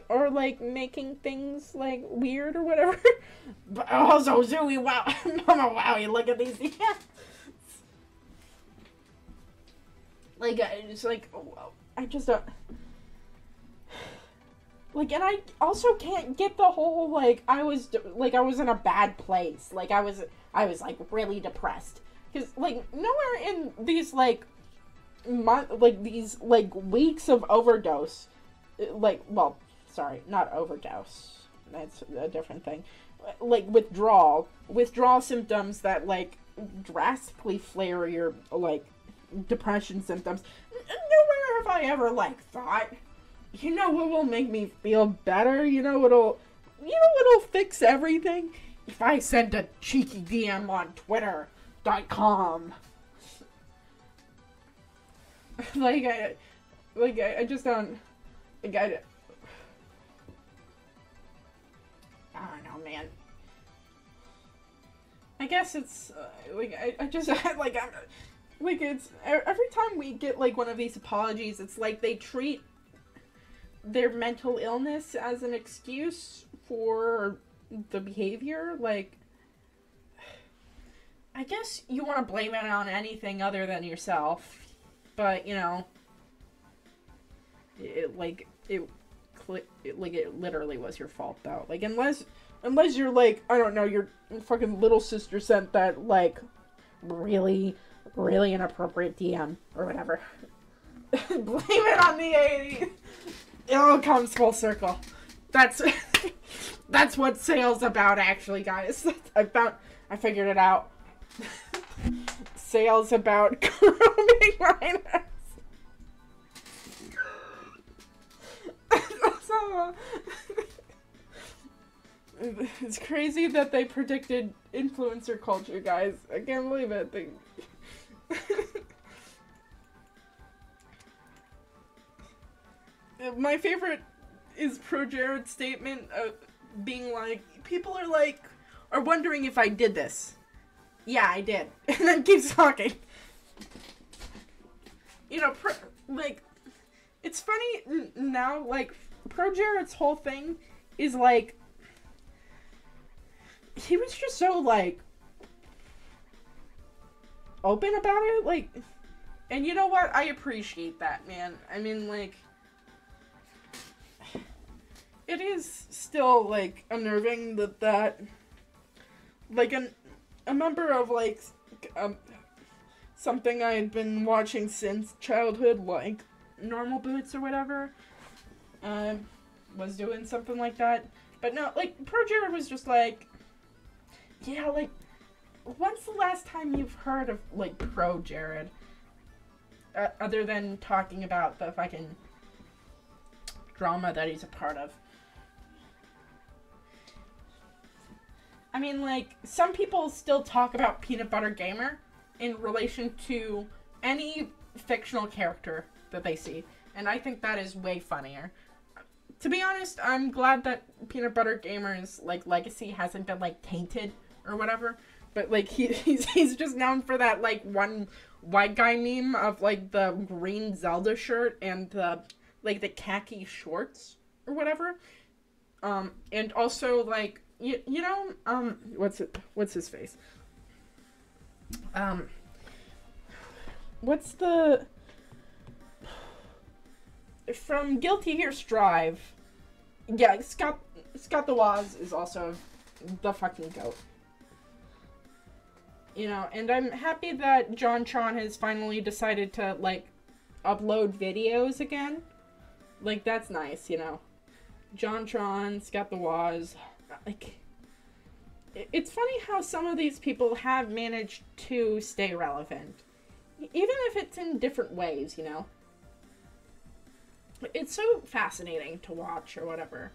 or like making things like weird or whatever. But also, Zooey, wow, Mama, wowie, look at these. Yeah. Like it's like I just don't. Like, and I also can't get the whole, like, I was in a bad place. Like, I was, like, really depressed. Because, like, nowhere in these, like, these, like, weeks of overdose, like, well, sorry, not overdose. That's a different thing. Like, withdrawal symptoms that, like, drastically flare your, like, depression symptoms. Nowhere have I ever, like, thought, you know what will make me feel better? You know what'll fix everything? If I send a cheeky DM on Twitter.com. I just don't. Like, I don't know, man. I guess it's I just like I'm like it's every time we get like one of these apologies, it's like they treat their mental illness as an excuse for the behavior. Like, I guess you want to blame it on anything other than yourself, but you know, it literally was your fault though. Like, unless you're like, I don't know, your fucking little sister sent that like really inappropriate DM or whatever. Blame it on the 80s. It all comes full circle. That's what sales about, actually, guys. I figured it out. Sales about grooming minors. It's crazy that they predicted influencer culture, guys. I can't believe it. My favorite is ProJared's statement of being like, people are wondering if I did this. Yeah, I did. And then keeps talking. You know, it's funny now, like, ProJared's whole thing is like, he was just so, like, open about it, like, and you know what? I appreciate that, man. I mean, like, it is still, like, unnerving that like, a member of, like, something I had been watching since childhood, like, Normal Boots or whatever, was doing something like that. But no, like, ProJared was just like, yeah, like, when's the last time you've heard of, like, ProJared? Other than talking about the fucking drama that he's a part of. I mean, like, some people still talk about Peanut Butter Gamer in relation to any fictional character that they see. And I think that is way funnier. To be honest, I'm glad that Peanut Butter Gamer's, like, legacy hasn't been, like, tainted or whatever. But, like, he's just known for that, like, one white guy meme of, like, the green Zelda shirt and the, like, the khaki shorts or whatever. And also, like, you know, what's his face? What's the... From Guilty Gear Strive. Yeah, Scott Scott the Woz is also the fucking goat. You know, and I'm happy that JonTron has finally decided to, like, upload videos again. Like, that's nice, you know. JonTron, Scott the Woz, like, it's funny how some of these people have managed to stay relevant. Even if it's in different ways, you know. It's so fascinating to watch or whatever.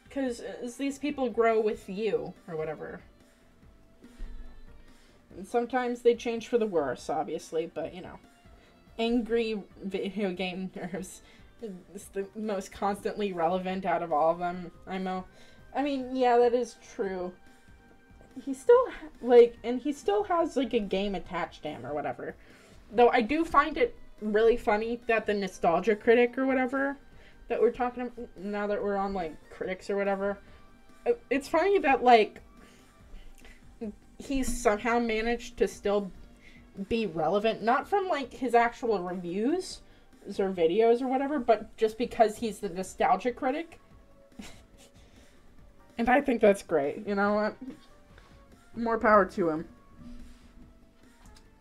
Because as these people grow with you or whatever. And sometimes they change for the worse, obviously, but, you know. Angry video game nerds is the most constantly relevant out of all of them. I mean, yeah, that is true. He still, like, and he still has, like, a game attached to him or whatever. Though I do find it really funny that the Nostalgia Critic or whatever that we're talking about, now that we're on, like, critics or whatever, it's funny that, like, he's somehow managed to still be relevant, not from, like, his actual reviews or videos or whatever, but just because he's the Nostalgia Critic. And I think that's great, you know what? More power to him.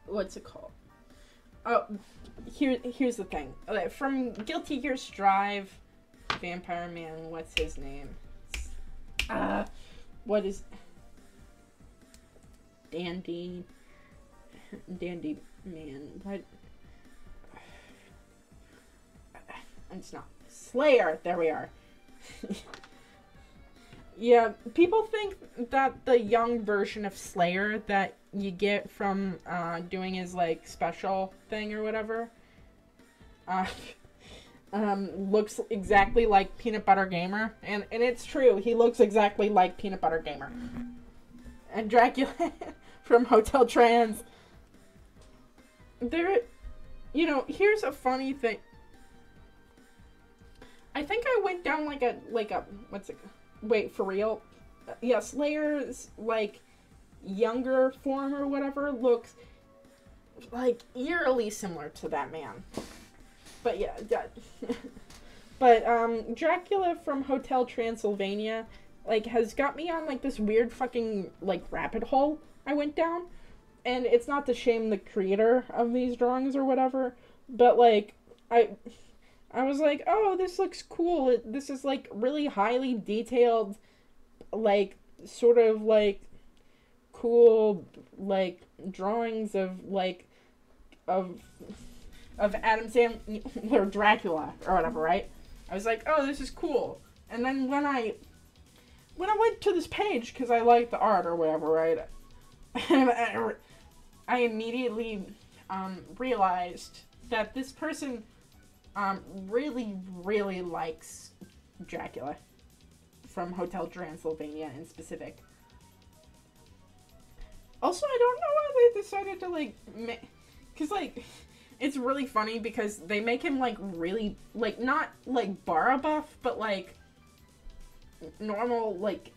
What's it called? Oh, here's the thing. From Guilty Gear Strive, Vampire Man, what's his name? What is... Dandy Man, what? It's not. Slayer, there we are. Yeah, people think that the young version of Slayer that you get from doing his, like, special thing or whatever looks exactly like Peanut Butter Gamer. And it's true, he looks exactly like Peanut Butter Gamer. And Dracula from Hotel Trans. There, you know, here's a funny thing. I think I went down like a, what's it, wait, for real? Yeah, Slayer's, like, younger form or whatever looks, like, eerily similar to that man. But yeah, but, Dracula from Hotel Transylvania, like, has got me on, like, this weird fucking, like, rabbit hole I went down. And it's not to shame the creator of these drawings or whatever, but, like, I was like, oh, this looks cool. This is, like, really highly detailed, like, sort of, like, cool, like, drawings of, like, of Adam Sandler Dracula or whatever, right? I was like, oh, this is cool. And then when I went to this page, because I like the art or whatever, right? I immediately realized that this person really, really likes Dracula from Hotel Transylvania in specific. Also, I don't know why they decided to, like, because, like, it's really funny because they make him, like, really, like, not, like, Bara buff, but, like, normal, like,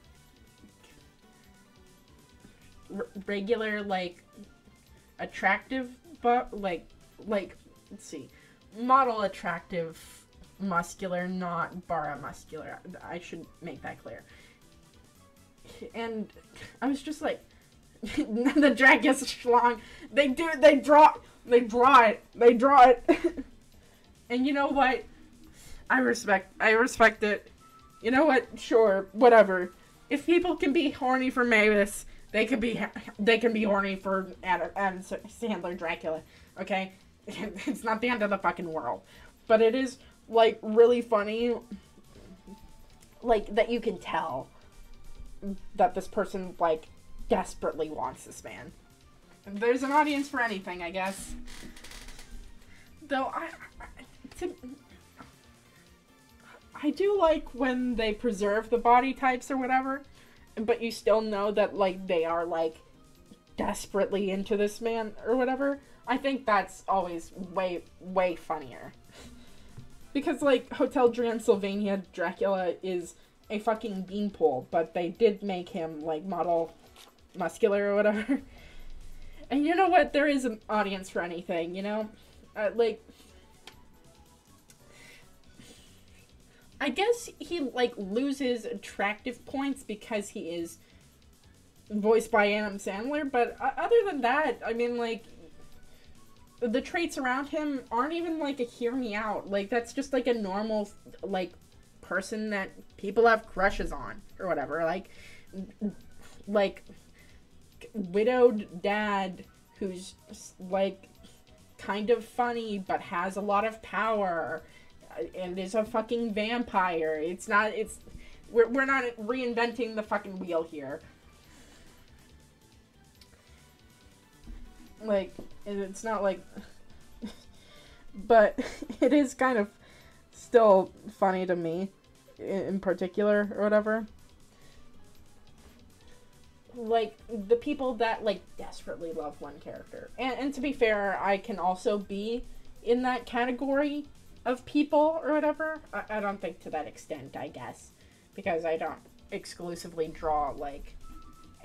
regular, like, attractive buff, like, let's see, model attractive, muscular, not Bara muscular. I should make that clear. And I was just like, the Dracula's schlong. They draw it. And you know what? I respect it. You know what? Sure, whatever. If people can be horny for Mavis, they can be horny for Adam Sandler Dracula. Okay? It's not the end of the fucking world. But it is, like, really funny, like, that you can tell that this person, like, desperately wants this man. There's an audience for anything, I guess. Though, I do like when they preserve the body types or whatever, but you still know that, like, they are, like, desperately into this man or whatever. I think that's always way, way funnier. Because, like, Hotel Transylvania Dracula is a fucking beanpole, but they did make him, like, model muscular or whatever. And you know what? There is an audience for anything, you know? Like, I guess he, like, loses attractive points because he is voiced by Adam Sandler, but other than that, I mean, like, the traits around him aren't even, like, a hear me out. Like, that's just, like, a normal, like, person that people have crushes on, or whatever. Like, widowed dad who's, like, kind of funny, but has a lot of power, and is a fucking vampire. We're not reinventing the fucking wheel here. Like, it's not like... But it is kind of still funny to me, in particular, or whatever. Like, the people that, like, desperately love one character. And to be fair, I can also be in that category of people, or whatever. I don't think to that extent, I guess. Because I don't exclusively draw, like,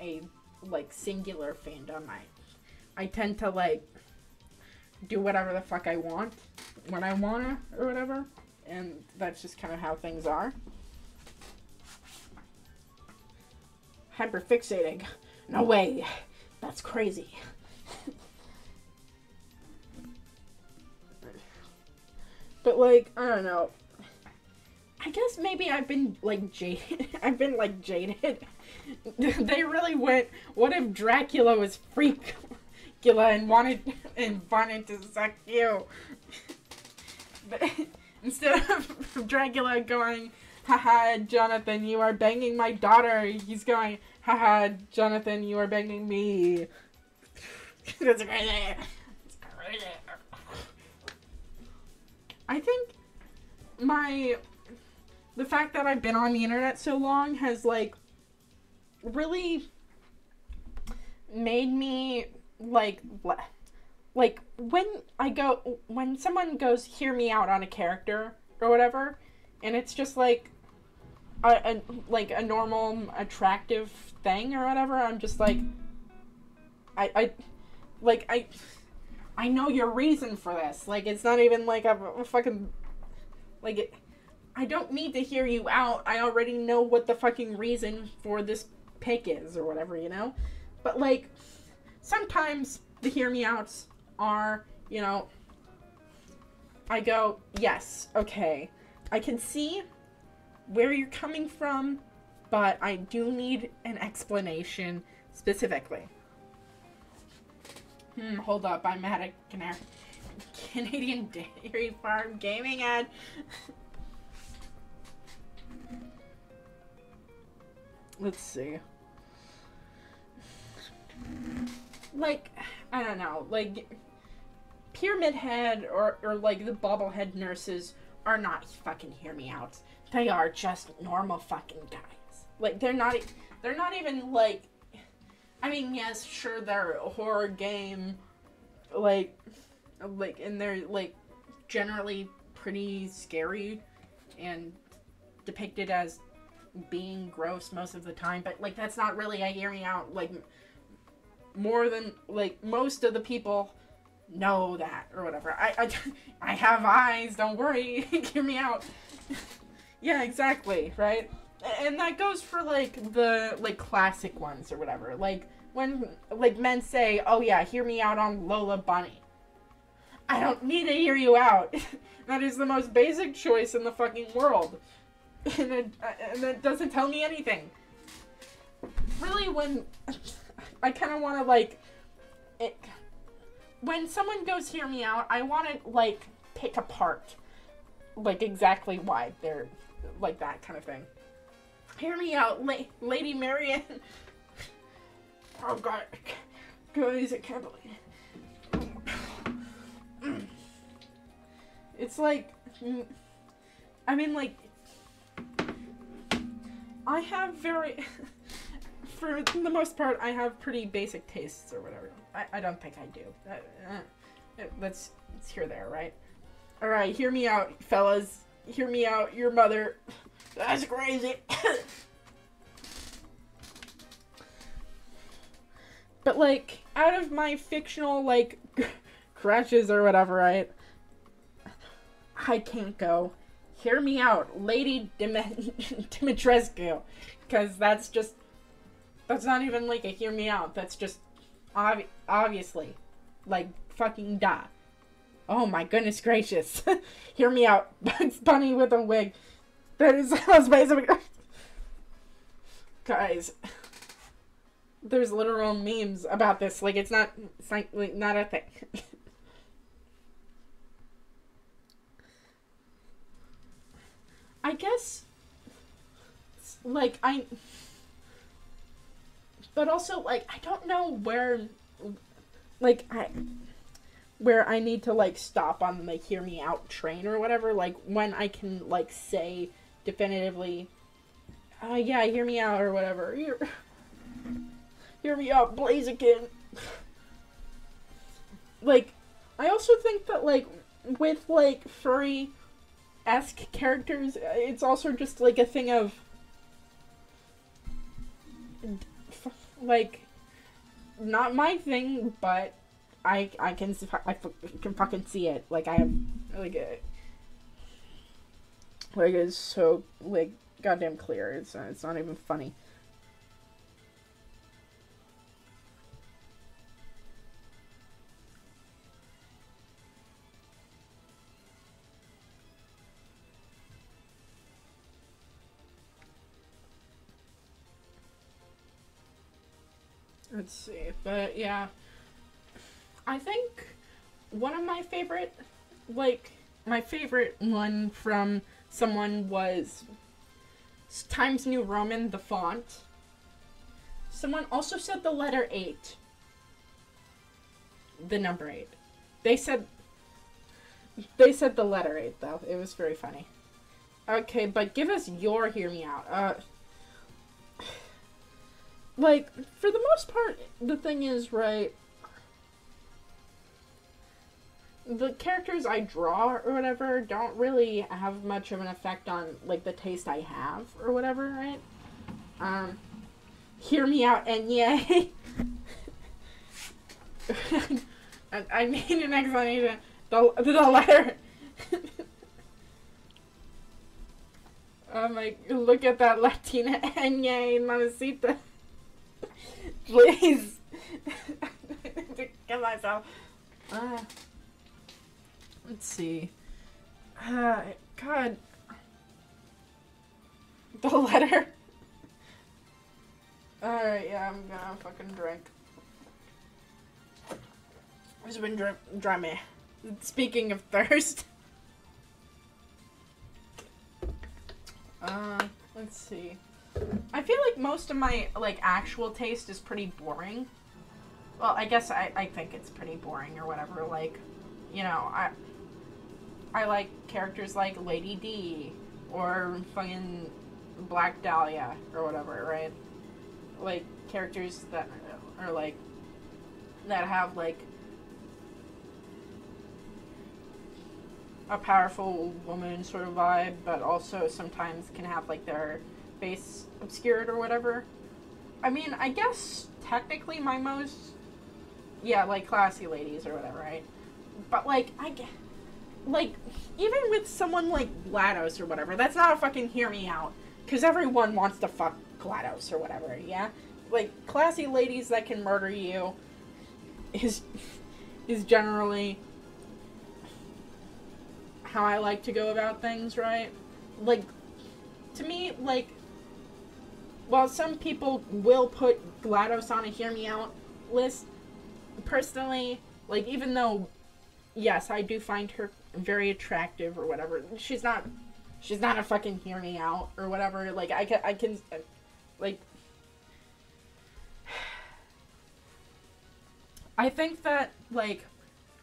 a, like, singular fandom. I tend to, like, do whatever the fuck I want when I wanna, or whatever. And that's just kind of how things are. Hyperfixating. No way. That's crazy. But, like, I don't know. I guess maybe I've been, like, jaded. I've been, like, jaded. They really went, what if Dracula was Freakula and wanted to suck you? But instead of Dracula going, haha, Jonathan, you are banging my daughter, he's going, haha, Jonathan, you are banging me. That's crazy. It's crazy. I think the fact that I've been on the internet so long has, like, really made me, like, when someone goes, hear me out on a character, or whatever, and it's just, like, a normal, attractive thing, or whatever, I'm just, like, I know your reason for this. Like, it's not even, like, a fucking, like, I don't need to hear you out. I already know what the fucking reason for this pick is, or whatever, you know? But, like, sometimes the hear me outs are, you know, I go, yes, okay, I can see where you're coming from, but I do need an explanation specifically. Hold up, I'm at a Canadian Dairy Farm gaming ad. Let's see. Like, I don't know, like, Pyramid Head or like, the Bobblehead nurses are not fucking hear me out. They are just normal fucking guys. Like, they're not even, like, I mean, yes, sure, they're a horror game, like, and they're, like, generally pretty scary and depicted as being gross most of the time, but, like, that's not really a hear me out. Like, more than, like, most of the people know that, or whatever. I have eyes, don't worry, hear me out. Yeah, exactly, right? And that goes for, like, the, like, classic ones or whatever. Like, when, like, men say, oh yeah, hear me out on Lola Bunny. I don't need to hear you out. That is the most basic choice in the fucking world. And it doesn't tell me anything. Really, when I kind of want to, like, when someone goes hear me out, I want to, like, pick apart, like, exactly why they're, like, that kind of thing. Hear me out, Lady Marian. Oh, God. Guys, I can't believe it. It's like, I mean, like, I have for the most part, I have pretty basic tastes or whatever. I don't think I do. Let's hear there, right? Alright, hear me out, fellas. Hear me out, your mother. That's crazy. But, like, out of my fictional, like, crushes or whatever, right? I can't go, hear me out, Lady Dimitrescu, because that's not even like a hear me out. That's just obviously, like, fucking duh. Oh my goodness gracious. Hear me out. Bugs Bunny with a wig. That is basically... Guys, there's literal memes about this. Like, it's not a thing. I guess, like, but also, like, I don't know where, like, where I need to, like, stop on the hear me out train or whatever, like, when I can, like, say definitively, yeah, hear me out or whatever, hear me out, Blaziken. Like, I also think that, like, with, like, furry-esque characters, it's also just, like, a thing of, like, not my thing, but I can fucking see it. Like, I have, like, it's so, like, goddamn clear. It's not even funny. Let's see, but yeah, I think one of my favorite, like, my favorite one from someone was Times New Roman, the font. Someone also said the letter 8. The number 8. They said the letter 8, though. It was very funny. Okay, but give us your hear me out. Like, for the most part, the thing is, right, the characters I draw or whatever don't really have much of an effect on, like, the taste I have or whatever, right? Hear me out and yay. I made an explanation. The letter. Like, look at that Latina and yay, mamacita. Please. To kill myself. Let's see. God. The letter. Alright, yeah, I'm gonna fucking drink. It's been dry me. Speaking of thirst. Let's see. I feel like most of my, like, actual taste is pretty boring. Well, I guess I think it's pretty boring or whatever. Like, you know, I like characters like Lady D or fucking Black Dahlia or whatever, right? Like, characters that are, like, that have, like, a powerful woman sort of vibe, but also sometimes can have, like, their face obscured or whatever. I mean, I guess technically my most, yeah, like, classy ladies or whatever, right? But, like, like, even with someone like GLaDOS or whatever, that's not a fucking hear me out, because everyone wants to fuck GLaDOS or whatever, yeah? Like, classy ladies that can murder you is generally how I like to go about things, right? Like, to me, like, while some people will put GLaDOS on a hear me out list, personally, like, even though, yes, I do find her very attractive or whatever, she's not a fucking hear me out or whatever. Like, I can, like, I think that, like,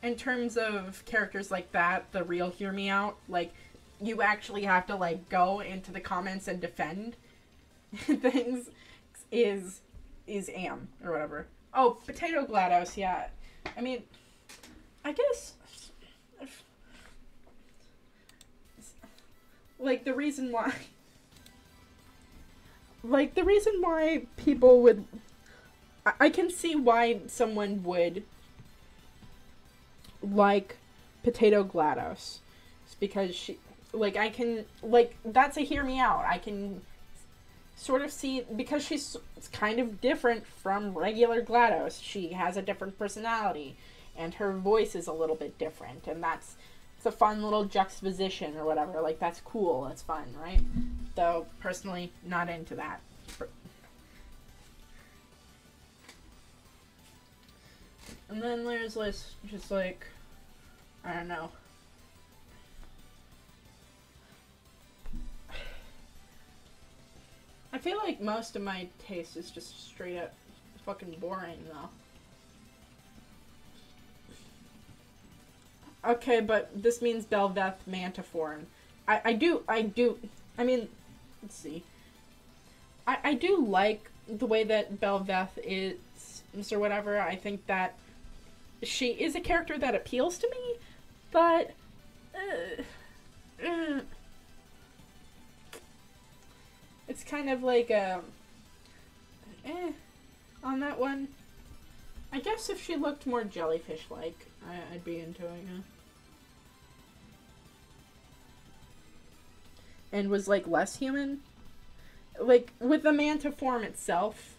in terms of characters like that, the real hear me out, like, you actually have to, like, go into the comments and defend things, is Am, or whatever. Oh, Potato GLaDOS, yeah. I mean, I guess, like, the reason why people would, I can see why someone would like Potato GLaDOS. It's because Like, I can, like, that's a hear me out. I can sort of see, because she's kind of different from regular GLaDOS. She has a different personality, and her voice is a little bit different, and it's a fun little juxtaposition or whatever. Like, that's cool, that's fun, right? Though, personally, not into that. And then there's this, just like, I don't know. I feel like most of my taste is just straight up fucking boring, though. Okay, but this means Belveth Mantiform. I mean, let's see. I do like the way that Belveth is, or whatever. I think that she is a character that appeals to me, but it's kind of like on that one. I guess if she looked more jellyfish-like, I'd be into it, yeah. And was, like, less human. Like, with the manta form itself,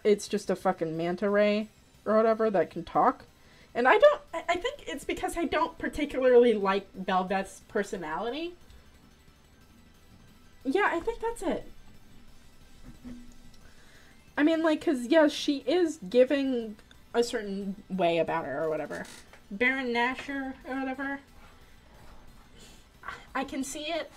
it's just a fucking manta ray or whatever that can talk. And I think it's because I don't particularly like Belveth's personality. Yeah, I think that's it. I mean, like, because, yeah, she is giving a certain way about her or whatever. Baron Nashor or whatever. I can see it.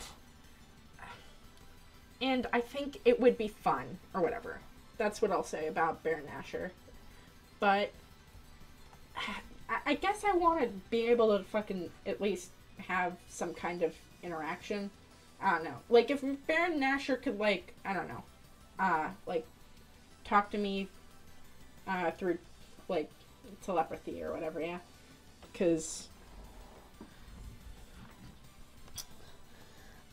And I think it would be fun or whatever. That's what I'll say about Baron Nashor. But I guess I want to be able to fucking at least have some kind of interaction. I don't know. Like, if Baron Nashor could, like, I don't know, like, talk to me, through, like, telepathy or whatever, yeah? Because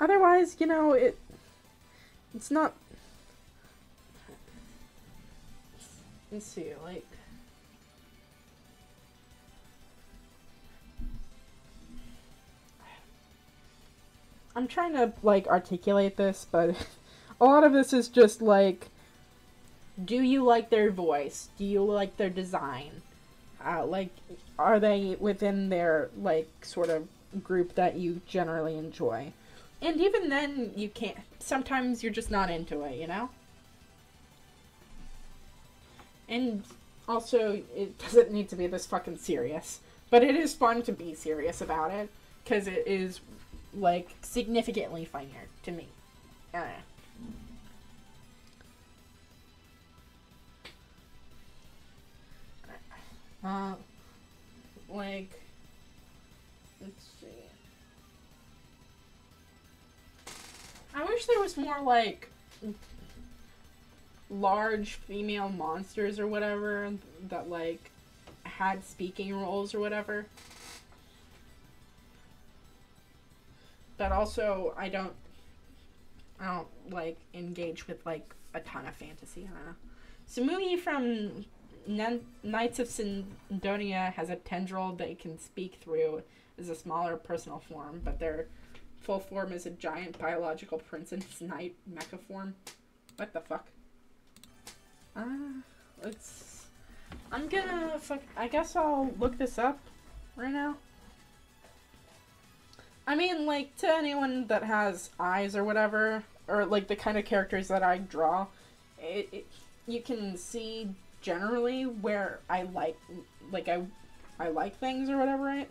otherwise, you know, it's not, let's see, like, I'm trying to, like, articulate this, but a lot of this is just, like, do you like their voice? Do you like their design? Like, are they within their, like, sort of group that you generally enjoy? And even then, you can't, sometimes you're just not into it, you know? And also, it doesn't need to be this fucking serious. But it is fun to be serious about it, because it is, like, significantly funnier to me. Like, let's see. I wish there was more, like, large female monsters or whatever that, like, had speaking roles or whatever. But also, I don't, like, engage with, like, a ton of fantasy. I don't know. Samui from Knights of Sidonia has a tendril they can speak through as a smaller personal form, but their full form is a giant biological princess knight mecha form. What the fuck? I guess I'll look this up right now. I mean, like, to anyone that has eyes or whatever, or, like, the kind of characters that I draw, you can see generally where I like things or whatever, right?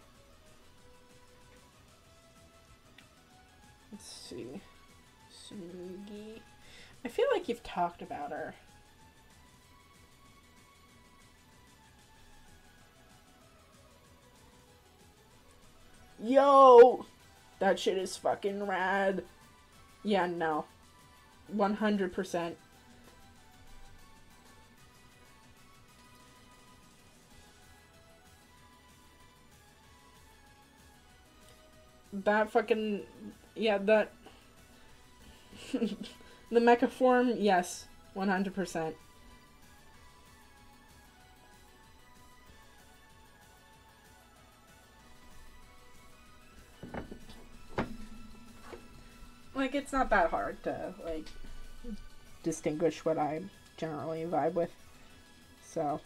Let's see. Sumugi. I feel like you've talked about her. Yo! That shit is fucking rad. Yeah, no. 100%. That fucking, yeah, that, the mecha form, yes, 100%. like, it's not that hard to, like, distinguish what I generally vibe with. So.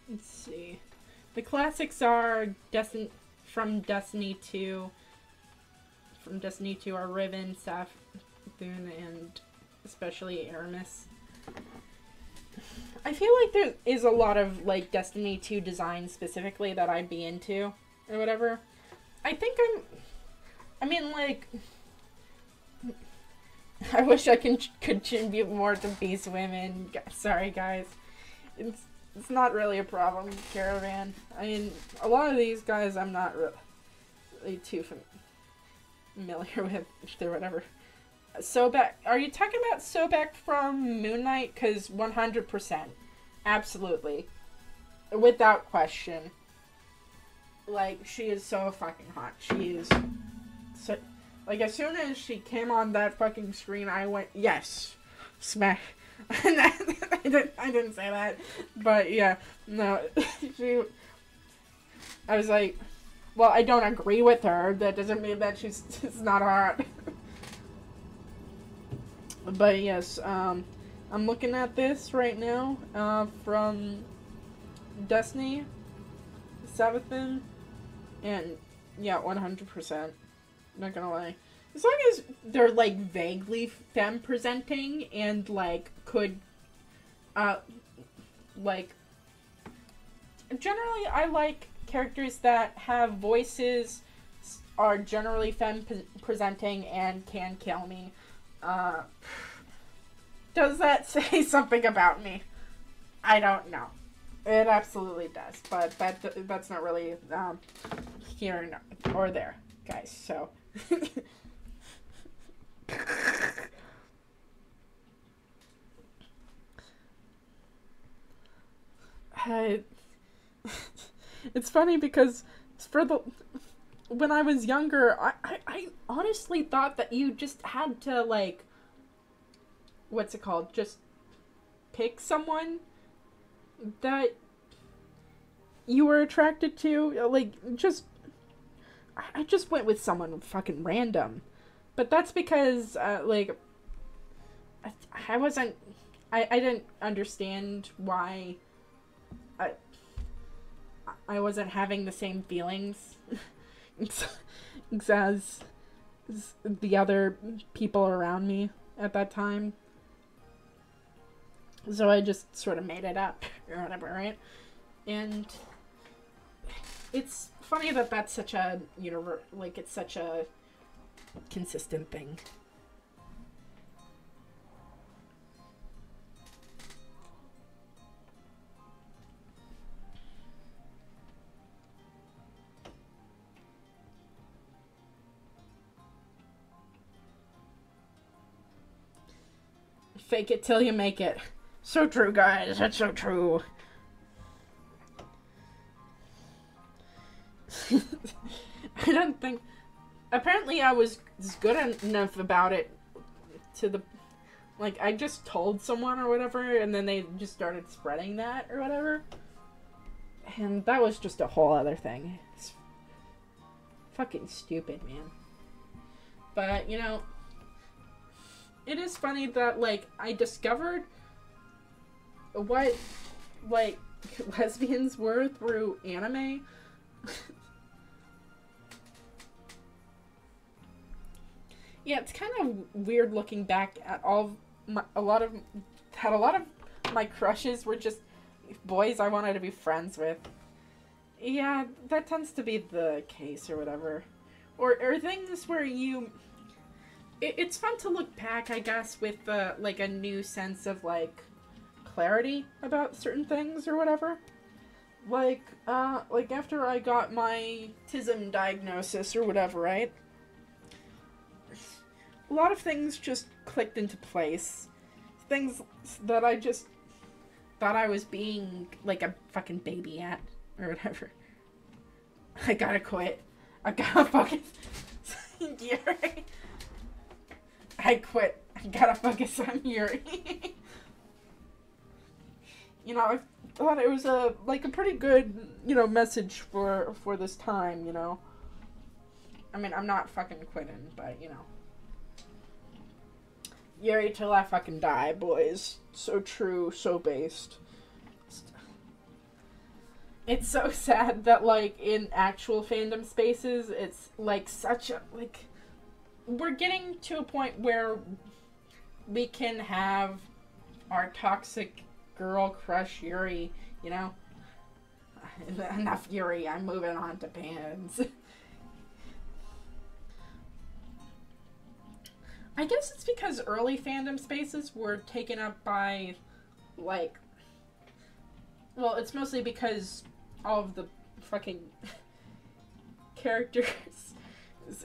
Let's see. The classics are from Destiny 2. From Destiny 2 are Riven, Savathun, and especially Aramis. I feel like there is a lot of, like, Destiny 2 design specifically that I'd be into, or whatever. I think I mean, like, I wish I could contribute more to Beast Women. Sorry, guys. It's not really a problem, Caravan. I mean, a lot of these guys I'm not really too familiar with, or whatever. Sobek, are you talking about Sobek from Moon Knight? Because 100%. Absolutely. Without question. Like, she is so fucking hot. She is so... Like, as soon as she came on that fucking screen, I went, yes! Smash. I didn't say that. But, yeah. No. I was like, well, I don't agree with her. That doesn't mean that she's not hot. But, yes, I'm looking at this right now, from Destiny, Savathun, and, yeah, 100%. Not gonna lie. As long as they're, like, vaguely femme-presenting and, like, could, like... Generally, I like characters that have voices, are generally femme-presenting, and can kill me. Does that say something about me? I don't know. It absolutely does, but that's not really, here or there, guys, so... It's funny because when I was younger, I honestly thought that you just had to, like, what's it called? Just pick someone that you were attracted to, like, I just went with someone fucking random. But that's because, like, I didn't understand why I wasn't having the same feelings as the other people around me at that time. So I just sort of made it up, or whatever, right? And it's funny that that's such a like, it's such a consistent thing. Fake it till you make it. So true, guys. That's so true. I don't think... Apparently I was good enough about it to the... Like, I just told someone or whatever, and then they just started spreading that or whatever. And that was just a whole other thing. It's fucking stupid, man. But, you know... It is funny that, like, I discovered what, like, lesbians were through anime. Yeah, it's kind of weird looking back at a lot of my crushes were just boys I wanted to be friends with. Yeah, that tends to be the case or whatever. Or things where you... It's fun to look back, I guess, with, like, a new sense of, like, clarity about certain things or whatever. like after I got my autism diagnosis or whatever, right? A lot of things just clicked into place. Things that I just thought I was being like a fucking baby at or whatever. I gotta quit. I gotta focus. Yuri. I quit. I gotta focus on Yuri. You know, I thought it was a pretty good, message for this time, you know. I mean, I'm not fucking quitting, but, you know. Yuri till I fucking die, boys. So true, so based. It's so sad that, like, in actual fandom spaces, it's, like, such a, like... We're getting to a point where we can have our toxic girl crush Yuri, you know? Enough Yuri, I'm moving on to pans. I guess it's because early fandom spaces were taken up by, like... Well, it's mostly because all of the fucking characters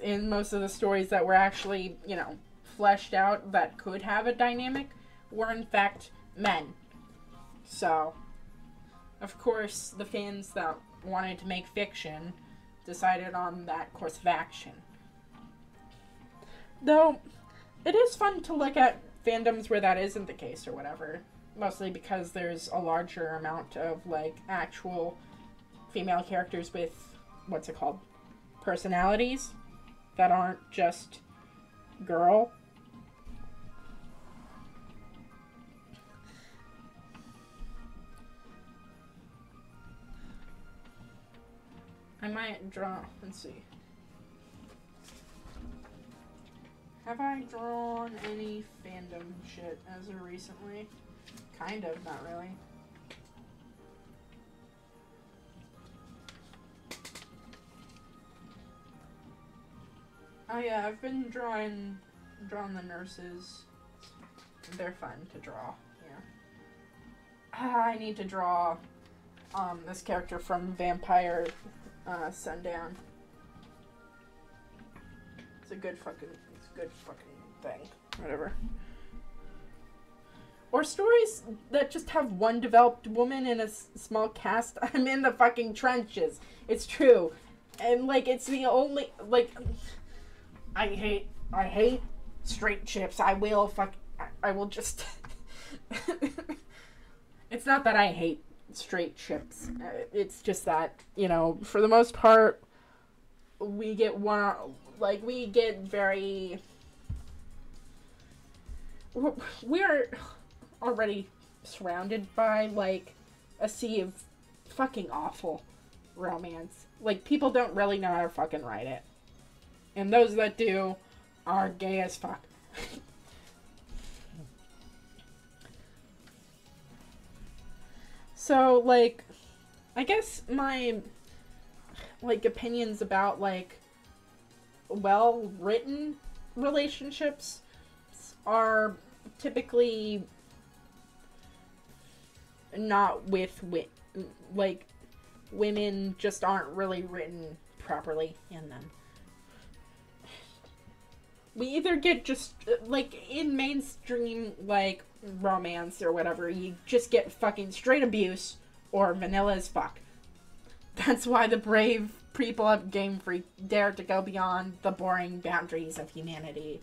in most of the stories that were actually, you know, fleshed out that could have a dynamic were in fact men. So, of course, the fans that wanted to make fiction decided on that course of action. Though, it is fun to look at fandoms where that isn't the case or whatever. Mostly because there's a larger amount of, like, actual female characters with, what's it called? Personalities that aren't just girl. I might draw, let's see. Have I drawn any fandom shit as of recently? Kind of, not really. Oh yeah, I've been drawing the nurses. They're fun to draw, yeah. I need to draw this character from Vampire Sundown. It's a good fucking thing. Whatever. Or stories that just have one developed woman in a small cast. I'm in the fucking trenches. It's true. And, like, it's the only, like, I hate straight ships. I will just, it's not that I hate straight ships. It's just that, you know, for the most part, we get very, we're already surrounded by, like, a sea of fucking awful romance. Like, people don't really know how to fucking write it. And those that do are gay as fuck. So, like, I guess my, like, opinions about, like, well-written relationships are typically not with like, women just aren't really written properly in them. We either get just, like, in mainstream, like, romance or whatever, you just get fucking straight abuse or vanilla as fuck. That's why the brave people of Game Freak dare to go beyond the boring boundaries of humanity.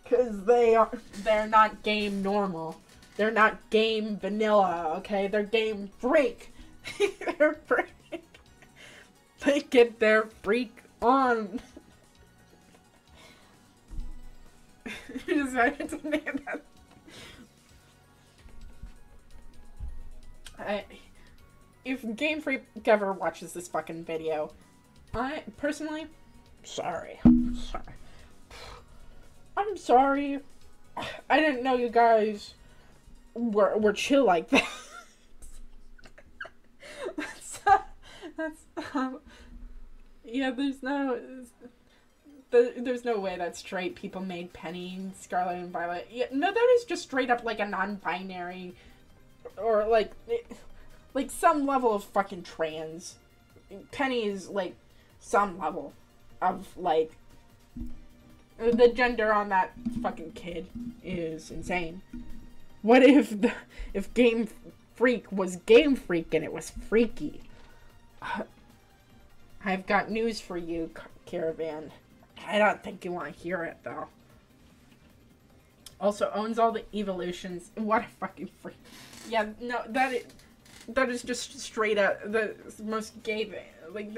Because they're not game normal. They're not game vanilla, okay? They're game freak. They're freak. They get their freak on. You decided to name that. If Game Freak ever watches this fucking video, I personally, sorry. I'm sorry. I didn't know you guys were chill like that. Yeah, there's no way that straight people made Penny, Scarlet, and Violet. Yeah, no, that is just straight up like a non-binary, or like, like, some level of fucking trans. Penny is, like, some level of, like, the gender on that fucking kid is insane. What if Game Freak was Game Freak and it was freaky? I've got news for you, Caravan. I don't think you want to hear it, though. Also owns all the evolutions. What a fucking freak. Yeah, no, that is just straight up the most gay thing. Like,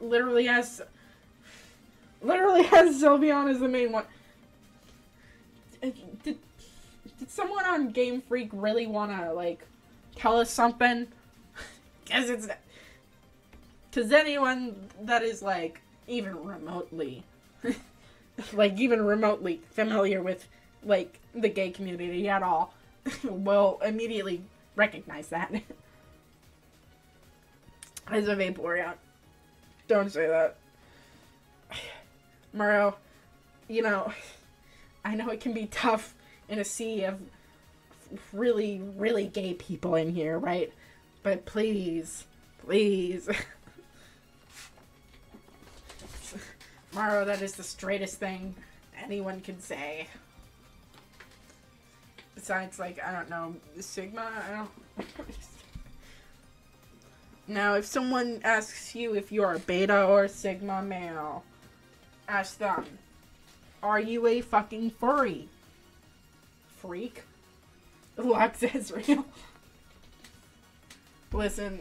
literally has Sylveon as the main one. Did someone on Game Freak really want to, like, tell us something? Because anyone that is, like, even remotely familiar with, like, the gay community at all will immediately recognize that. As a Vaporeon. Don't say that. Muro, you know, I know it can be tough in a sea of really, really gay people in here, right? But please, please. Muro, that is the straightest thing anyone can say. Besides, like, I don't know, Sigma? I don't... Now, if someone asks you if you're a beta or a Sigma male, ask them, are you a fucking furry? Freak? Lux Israel. Listen,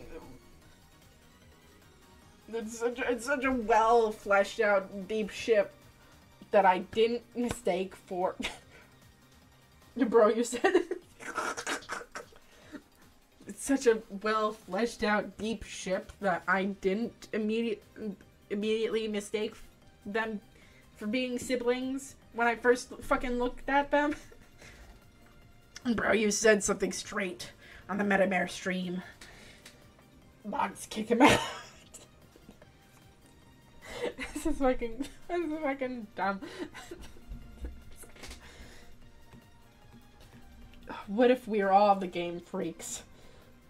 it's such a well fleshed out deep ship that I didn't mistake for... Bro, you said... It's such a well fleshed out deep ship that I didn't immediately mistake them for being siblings when I first fucking looked at them. Bro, you said something straight on the Metamare stream. Box, kick him out. This is fucking dumb. What if we're all the game freaks?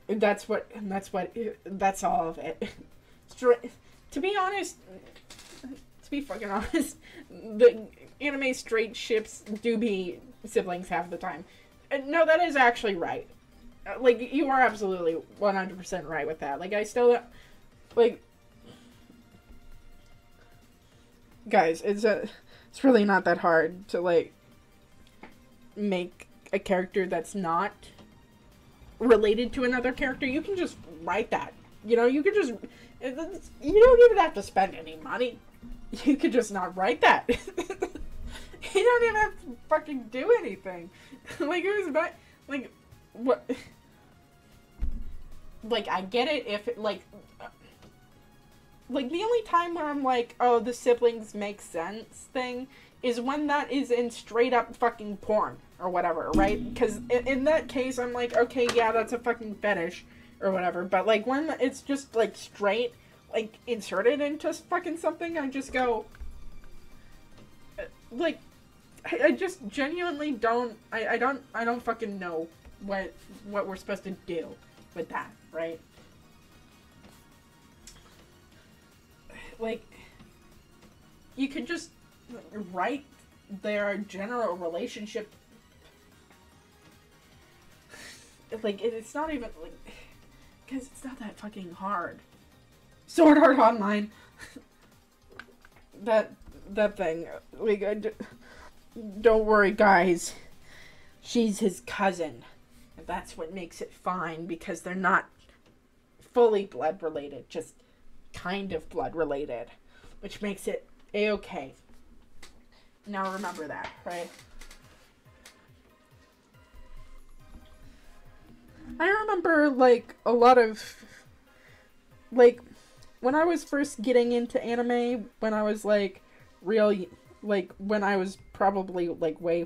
That's all of it. To be honest, to be fucking honest, the anime straight ships do be siblings half the time. No, that is actually right. Like, you are absolutely 100% right with that. Like, I still, like, guys, it's really not that hard to, like, make a character that's not related to another character. You can just write that. You know, you can just... You don't even have to spend any money. You could just not write that. You don't even have to fucking do anything. Like, it was about... Like, what... Like, I get it if, like... Like, the only time where I'm like, oh, the siblings make sense thing is when that is in straight up fucking porn. Or whatever, right? Because in that case, I'm like, okay, yeah, that's a fucking fetish, or whatever. But, like, when it's just, like, straight, like, inserted into fucking something, I just go, like, I just genuinely don't, I don't fucking know what we're supposed to do with that, right? Like, you could just write their general relationship. Like, it's not even, like, because it's not that fucking hard. Sword Art Online. that thing. Like, don't worry, guys. She's his cousin. And that's what makes it fine, because they're not fully blood related, just kind of blood related. Which makes it a-okay. Now remember that, right? I remember, like, a lot of, like, when I was first getting into anime, when I was, like, like, when I was probably, like, way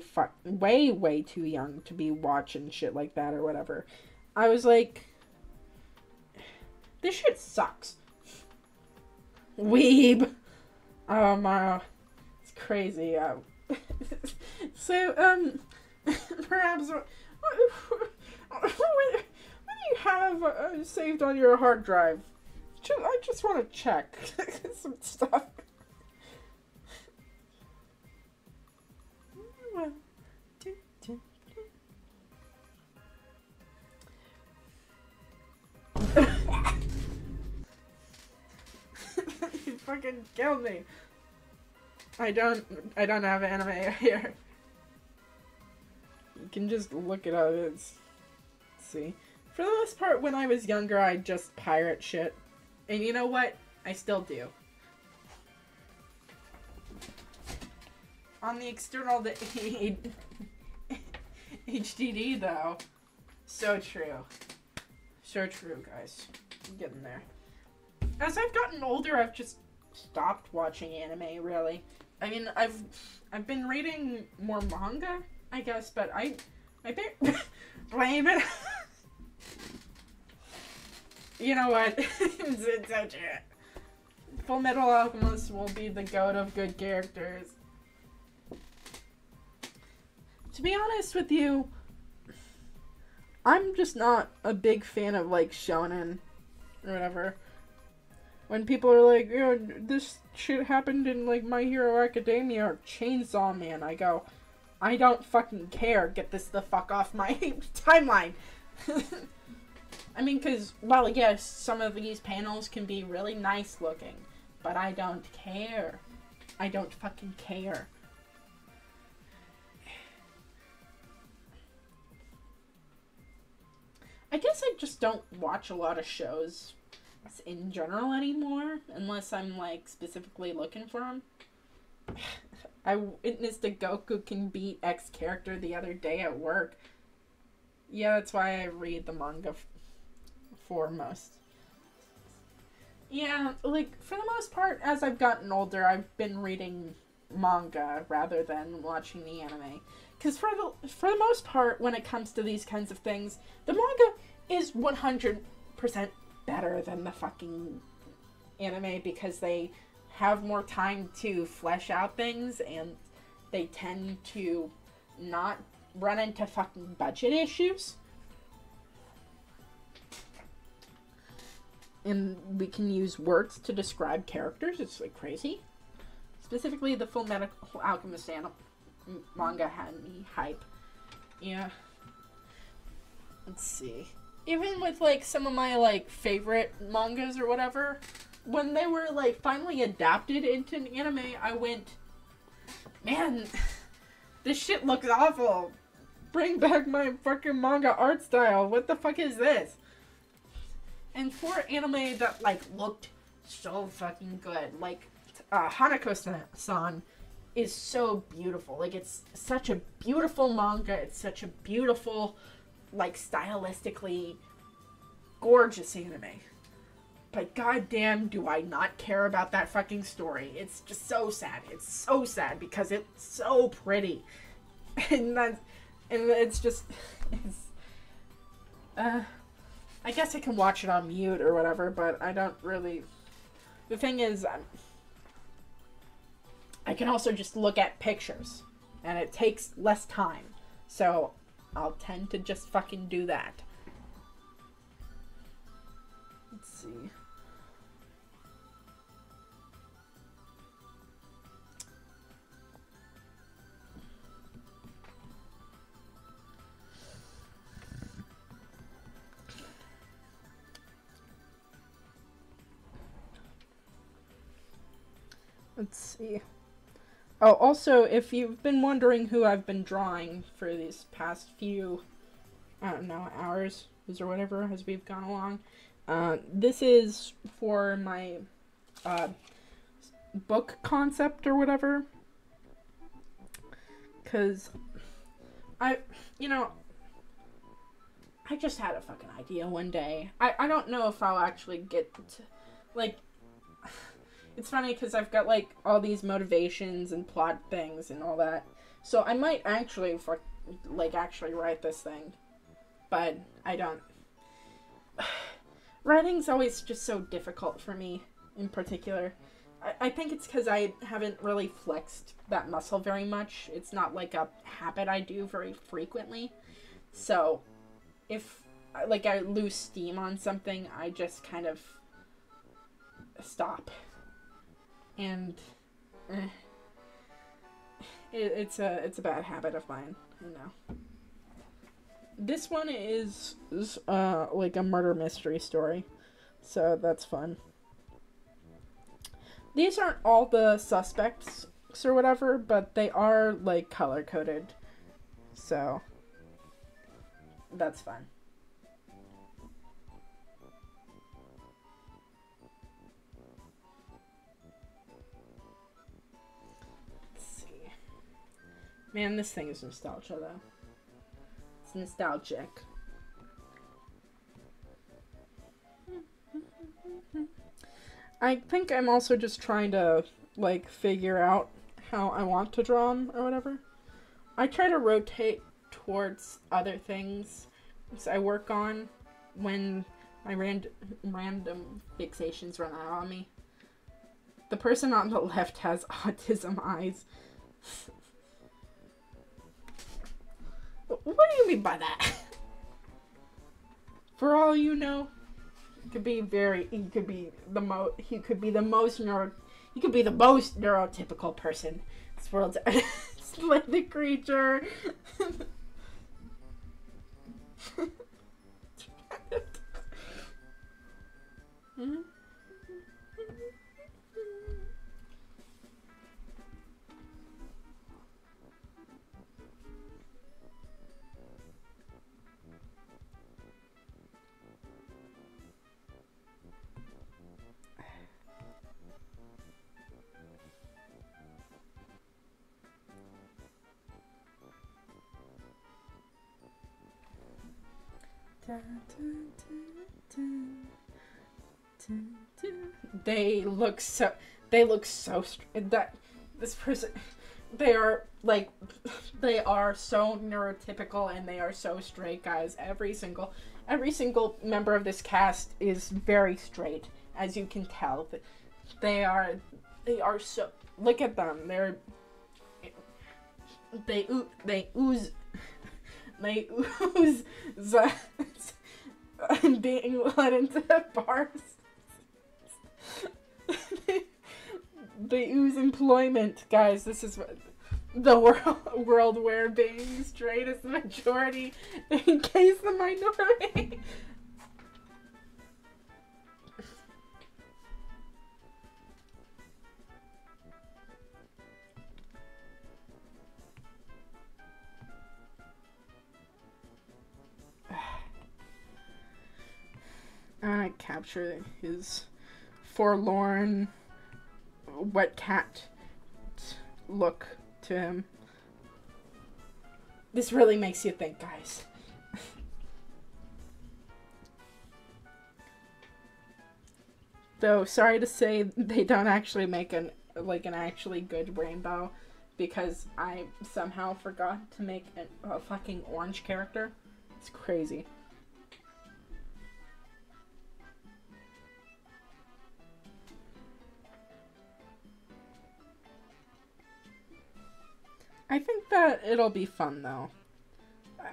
too young to be watching shit like that or whatever, I was like, this shit sucks. Weeb. It's crazy. So, perhaps... What do you have have saved on your hard drive? I just want to check some stuff. You fucking killed me. I don't have anime here. You can just look it up. Let's see. For the most part, when I was younger, I just pirate shit. And you know what? I still do. On the external HDD, though. So true. So true, guys. I'm getting there. As I've gotten older, I've just stopped watching anime, really. I mean, I've been reading more manga, I guess, but I blame it. You know what? It's so true. Full Metal Alchemist will be the goat of good characters. To be honest with you, I'm just not a big fan of, like, shonen or whatever. When people are like, you know, this shit happened in, like, My Hero Academia or Chainsaw Man, I go, I don't fucking care. Get this the fuck off my timeline. I mean, because, well, yes, some of these panels can be really nice looking, but I don't care. I don't fucking care. I guess I just don't watch a lot of shows in general anymore, unless I'm, like, specifically looking for them. I witnessed a Goku can beat X character the other day at work. Yeah, that's why I read the manga foremost. Yeah, like, for the most part, as I've gotten older, I've been reading manga rather than watching the anime. Because for the most part, when it comes to these kinds of things, the manga is 100% better than the fucking anime because they have more time to flesh out things and they tend to not run into fucking budget issues. And we can use words to describe characters. It's like crazy. Specifically, the Full Metal Alchemist manga had me hype. Yeah. Let's see. Even with, like, some of my, like, favorite mangas or whatever, when they were, like, finally adapted into an anime, I went, man, this shit looks awful. Bring back my fucking manga art style. What the fuck is this? And for anime that, like, looked so fucking good, like, Hanako-san is so beautiful. Like, it's such a beautiful manga. It's such a beautiful, like, stylistically gorgeous anime. But goddamn, do I not care about that fucking story. It's just so sad. It's so sad because it's so pretty. And it's just, I guess I can watch it on mute or whatever, but I don't really. The thing is, I can also just look at pictures, and it takes less time. So I'll tend to just fucking do that. Let's see. Let's see. Oh, also, if you've been wondering who I've been drawing for these past few, I don't know, hours or whatever as we've gone along, this is for my book concept or whatever. Because I just had a fucking idea one day. I don't know if I'll actually get to, like, it's funny because I've got, like, all these motivations and plot things and all that. So I might actually, actually write this thing. But I don't. Writing's always just so difficult for me, in particular. I think it's because I haven't really flexed that muscle very much. It's not, like, a habit I do very frequently. So, if like I lose steam on something, I just kind of stop. And it's a bad habit of mine, you know. This one is like a murder mystery story, so that's fun. These aren't all the suspects or whatever, but they are like color coded, so that's fun. Let's see. Man, this thing is nostalgia though. It's nostalgic. I think I'm also just trying to, like, figure out how I want to draw them or whatever. I try to rotate towards other things I work on when my random fixations run out on me. The person on the left has autism eyes. What do you mean by that? For all you know, he could be the most neurotypical person this world's Splendid creature. They look so that this person, they are so neurotypical and they are so straight, guys. Every single member of this cast is very straight, as you can tell. They are so, look at them. They ooze being let into bars. They ooze employment, guys. This is the world where being straight is the majority, in case the minority. I capture his forlorn, wet cat look to him. This really makes you think, guys. Though, sorry to say, they don't actually make an actually good rainbow, because I somehow forgot to make a fucking orange character. It's crazy. I think that it'll be fun, though.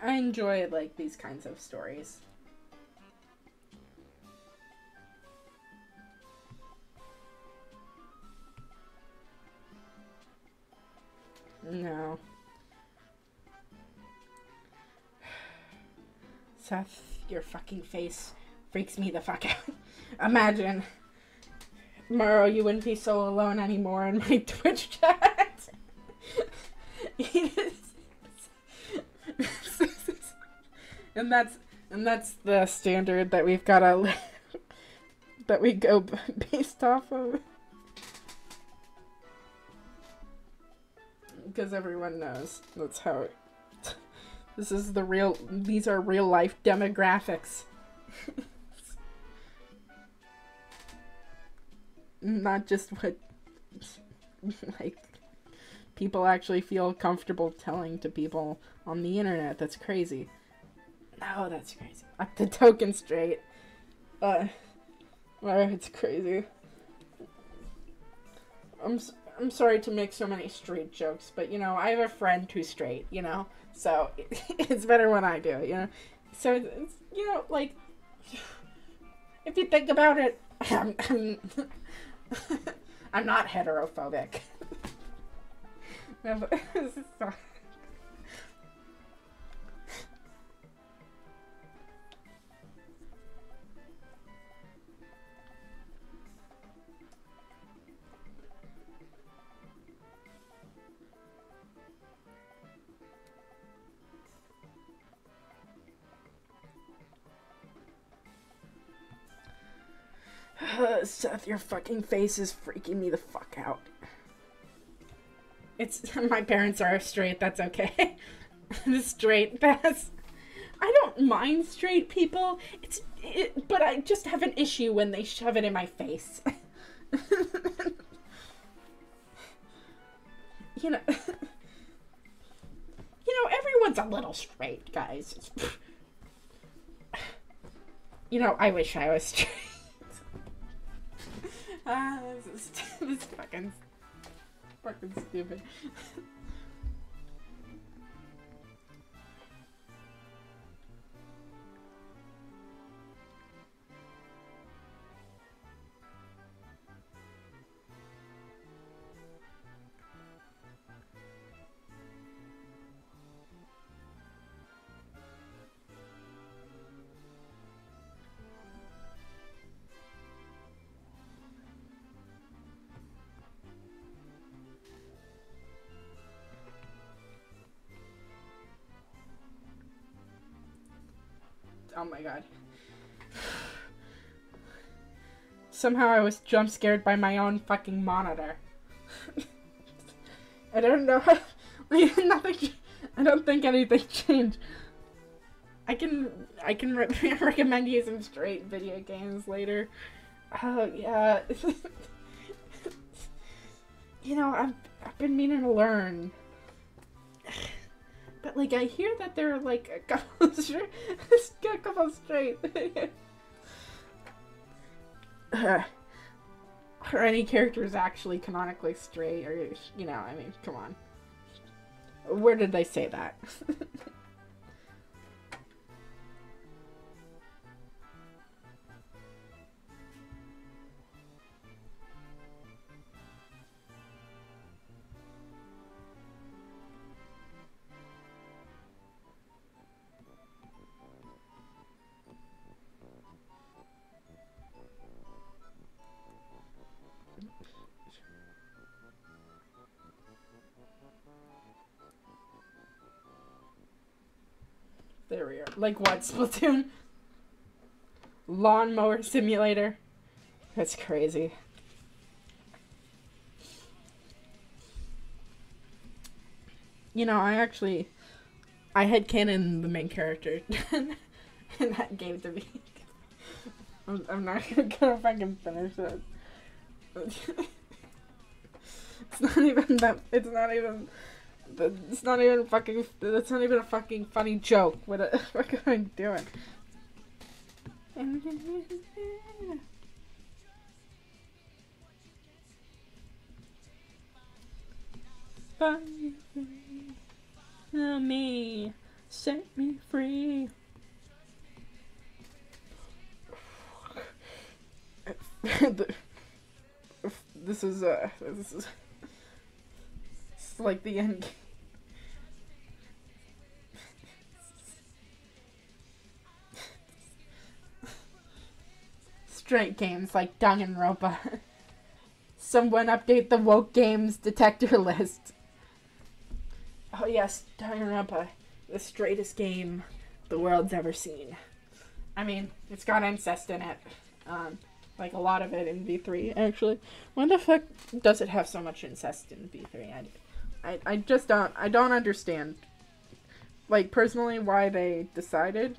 I enjoy, like, these kinds of stories. No. Seth, your fucking face freaks me the fuck out. Imagine, Morrow, you wouldn't be so alone anymore in my Twitch chat. and that's the standard that we've gotta that we go based off of, because everyone knows that's how it, these are real life demographics. Not just what like people actually feel comfortable telling to people on the internet. That's crazy. No, that's crazy. Up the token straight. It's crazy. I'm sorry to make so many straight jokes, but you know, I have a friend who's straight, you know? So it's better when I do, you know? So it's, you know, like, if you think about it, I'm not heterophobic. Seth, your fucking face is freaking me the fuck out. It's my parents are straight. That's okay. The straight pass. I don't mind straight people. But I just have an issue when they shove it in my face. You know, everyone's a little straight, guys. You know, I wish I was straight. This is fucking stupid. Oh my god. Somehow I was jump scared by my own fucking monitor. I don't know. Nothing. I don't think anything changed. I can recommend you some straight video games later. Oh yeah. You know, I've been meaning to learn. But, like, I hear that there are, like, a couple straight. Are any characters actually canonically straight? Or, you know, I mean, come on. Where did they say that? There we are. Like what, Splatoon? Lawnmower Simulator? That's crazy. You know, I headcanon the main character in that game to be. I'm not gonna fucking finish it. It's not even a fucking funny joke. What am I doing? Help me, set me free. This is like the end game. Straight games like Danganronpa. Someone update the woke games detector list. Oh yes, Danganronpa, the straightest game the world's ever seen. I mean, it's got incest in it. Like a lot of it in V3, actually. Why the fuck does it have so much incest in V3? I just don't understand. Like, personally, why they decided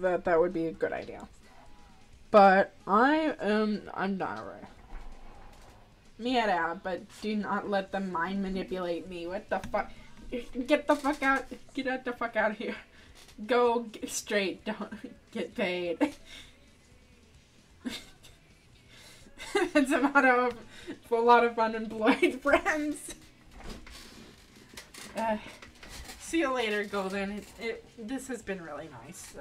that would be a good idea. But I'm not alright. Yeah, but do not let them mind manipulate me. What the fuck? Get the fuck out. Get the fuck out of here. Go straight. Don't get paid. It's a motto for a lot of unemployed friends. See you later, Golden. This has been really nice.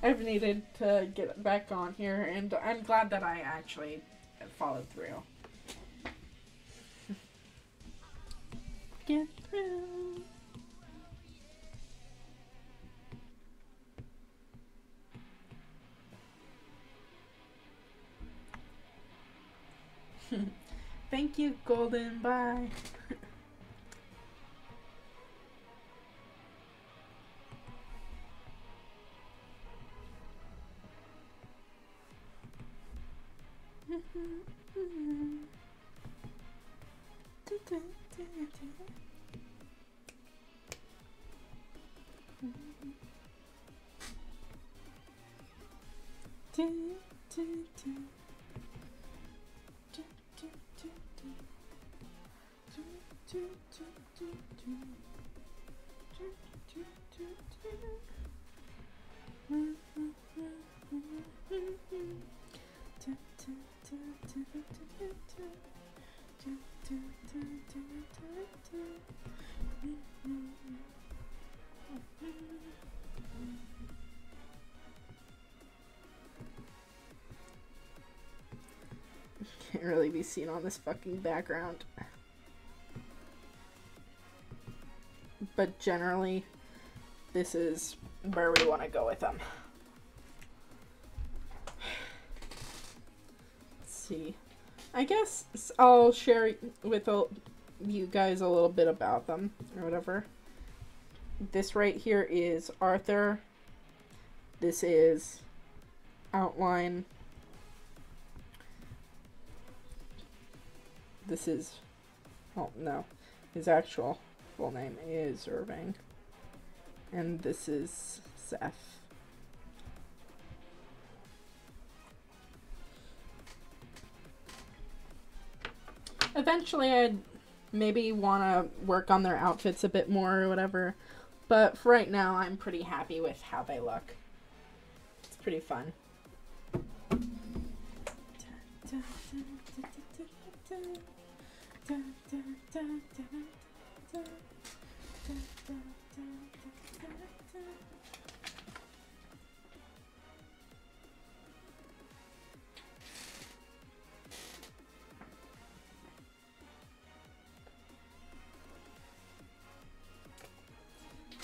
I've needed to get back on here, and I'm glad that I actually followed through. Get through. Thank you, Golden. Bye. Can't really be seen on this fucking background. But generally, this is where we want to go with them. Let's see. I guess I'll share with you guys a little bit about them, or whatever. This right here is Arthur. This is outline. This is, oh no, his actual full name is Irving. And this is Seth. Eventually I'd maybe want to work on their outfits a bit more or whatever. But for right now, I'm pretty happy with how they look. It's pretty fun.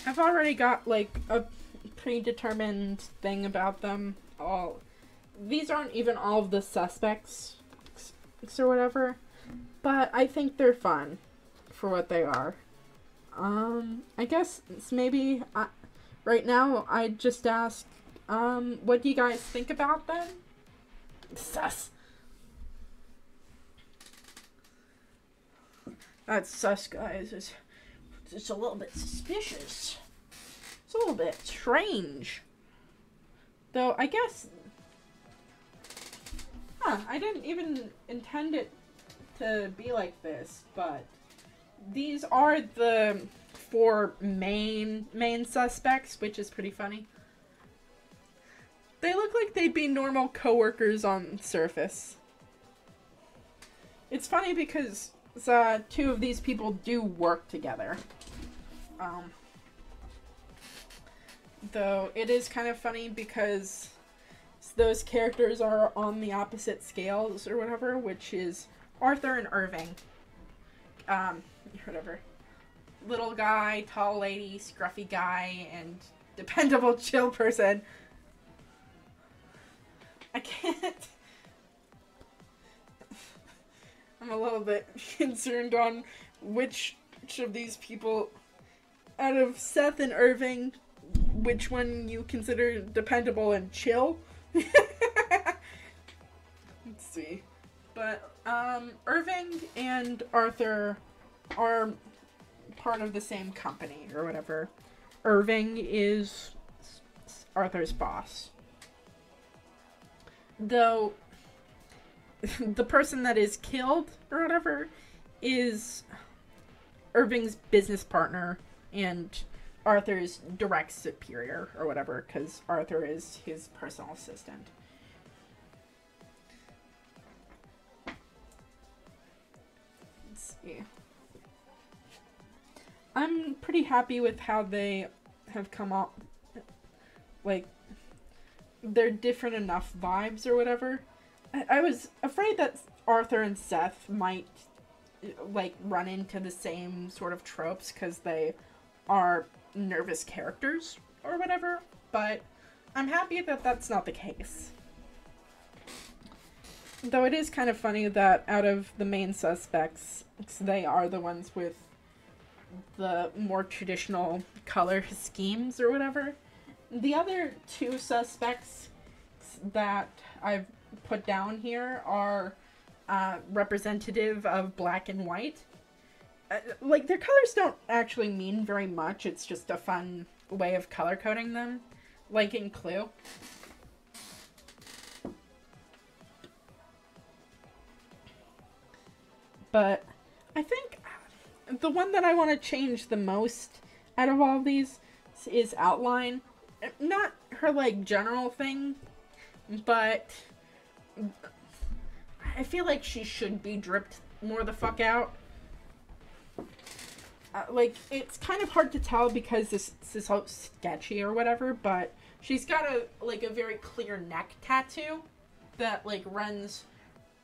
I've already got like a predetermined thing about them. These aren't even all of the suspects or whatever, but I think they're fun for what they are. I guess it's maybe right now I'd just ask, what do you guys think about them? Sus. That's sus, guys. It's a little bit suspicious. It's a little bit strange. Though, I guess... I didn't even intend it to be like this, but... These are the 4 main suspects, which is pretty funny. They look like they'd be normal coworkers on surface. It's funny because 2 of these people do work together. Though it is kind of funny because those characters are on the opposite scales or whatever, which is Arthur and Irving. Whatever. Little guy, tall lady, scruffy guy, and dependable chill person. I can't... I'm a little bit concerned on which of these people, out of Seth and Irving, which one you consider dependable and chill. Let's see. But, Irving and Arthur are part of the same company, or whatever. Irving is Arthur's boss. Though, the person that is killed, or whatever, is Irving's business partner and Arthur's direct superior, or whatever, because Arthur is his personal assistant. Let's see. I'm pretty happy with how they have come up. Like, they're different enough vibes or whatever. I was afraid that Arthur and Seth might, like, run into the same sort of tropes because they are nervous characters or whatever, but I'm happy that that's not the case. Though it is kind of funny that out of the main suspects, they are the ones with the more traditional color schemes or whatever. The other two suspects that I've put down here are representative of black and white. Like, their colors don't actually mean very much. It's just a fun way of color coding them, like in Clue. But I think the one that I want to change the most out of all these is Outline. Not her, like, general thing, but I feel like she should be dripped more the fuck out. Like, it's kind of hard to tell because this is so sketchy or whatever, but she's got a very clear neck tattoo that, like, runs,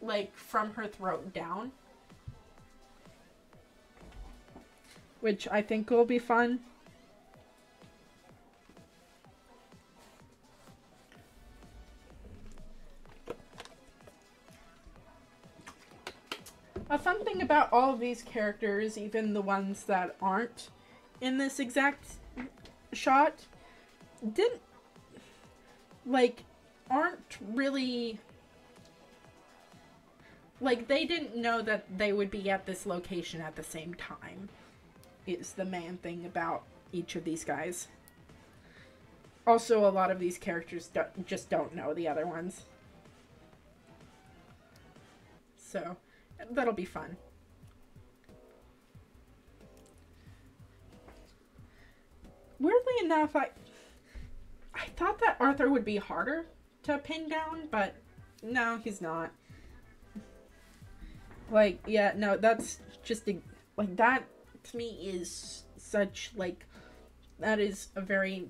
like, from her throat down. Which I think will be fun. A fun thing about all of these characters, even the ones that aren't in this exact shot, aren't really, like, they didn't know that they would be at this location at the same time, is the main thing about each of these guys. Also, a lot of these characters just don't know the other ones. So that'll be fun. Weirdly enough, I thought that Arthur would be harder to pin down, but no, he's not. Like, yeah, no, that's just like, that to me is such, like, that is a very,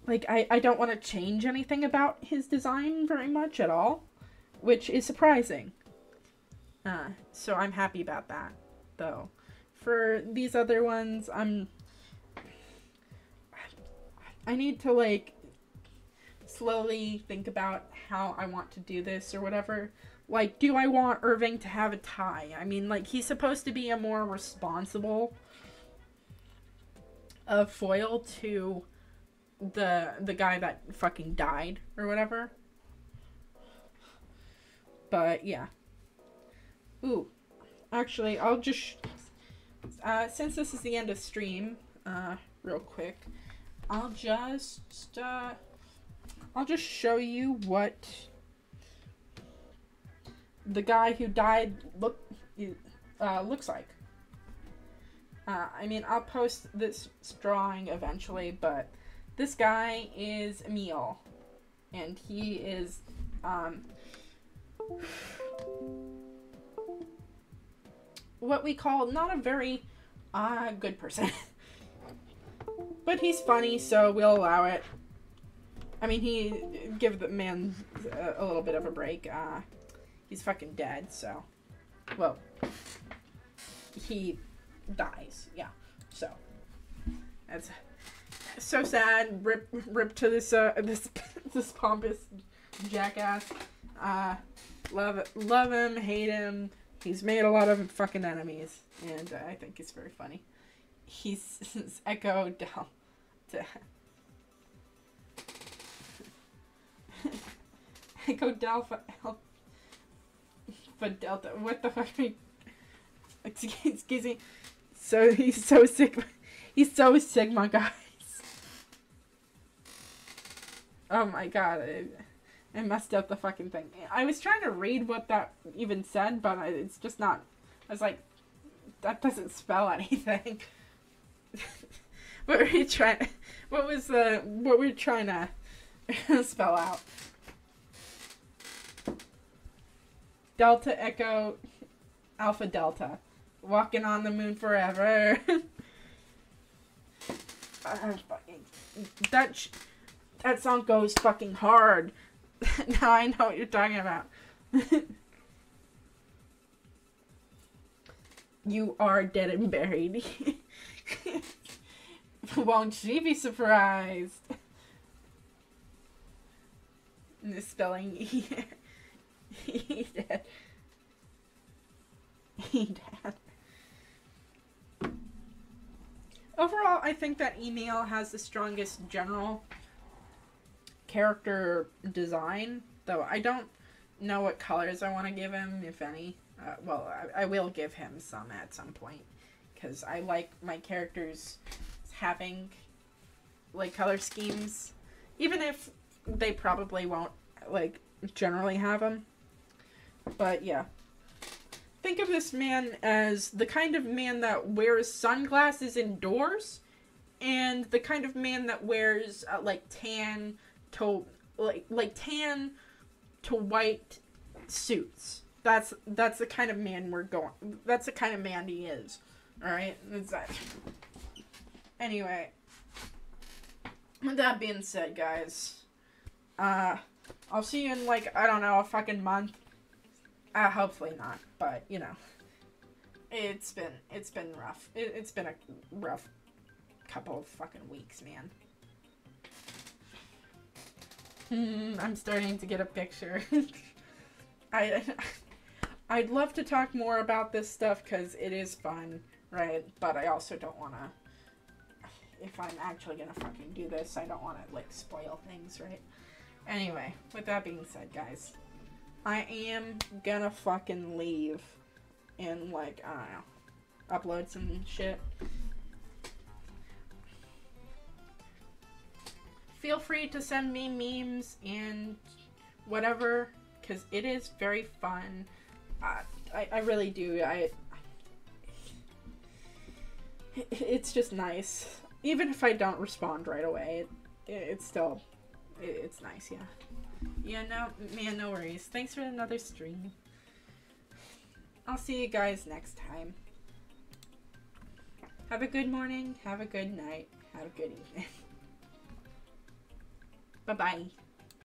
like, I don't want to change anything about his design very much at all, which is surprising. So I'm happy about that, though. For these other ones, I need to, like, slowly think about how I want to do this or whatever. Like, do I want Irving to have a tie? I mean, like, he's supposed to be a more responsible foil to the guy that fucking died or whatever. But yeah. Ooh, actually, I'll just since this is the end of stream, real quick, I'll just show you what the guy who died looks like. I mean, I'll post this drawing eventually, but this guy is Emil, and he is what we call not a very good person. But he's funny, so we'll allow it. I mean, give the man a little bit of a break. He's fucking dead, so. Well, he dies, yeah. So, that's so sad. Rip to this this pompous jackass. Love him, hate him. He's made a lot of fucking enemies, and I think he's very funny. He's Echo Delta. Echo Delta. Delta. What the fuck are you? Excuse me. So he's so Sigma. He's so Sigma, guys. Oh my god. I messed up the fucking thing. I was trying to read what that even said, but it's just not. I was like, that doesn't spell anything. What were you trying? What were we trying to spell out? Delta Echo Alpha Delta. Walking on the moon forever. That song goes fucking hard. Now I know what you're talking about. You are dead and buried. Won't she be surprised? Misspelling he dead. He dead. Overall, I think that email has the strongest general character design, though I don't know what colors I want to give him, if any. Well, I will give him some at some point, because I like my characters having, like, color schemes, even if they probably won't, like, generally have them. But, yeah. Think of this man as the kind of man that wears sunglasses indoors, and the kind of man that wears, like, tan to white suits. That's the kind of man that's the kind of man he is. Alright? Anyway. With that being said, guys. I'll see you in, like, I don't know, a fucking month. Hopefully not. But, you know. It's been rough. It's been a rough couple of fucking weeks, man. I'm starting to get a picture. I'd love to talk more about this stuff because it is fun, right? But I also don't want to, if I'm actually going to fucking do this, I don't want to, like, spoil things, right? Anyway, with that being said, guys, I am gonna fucking leave and, like, I don't know, upload some shit. Feel free to send me memes and whatever, because it is very fun. I really do. It's just nice. Even if I don't respond right away, it's still, it's nice, yeah. Yeah, no, man, no worries. Thanks for another stream. I'll see you guys next time. Have a good morning, have a good night, have a good evening. Bye-bye.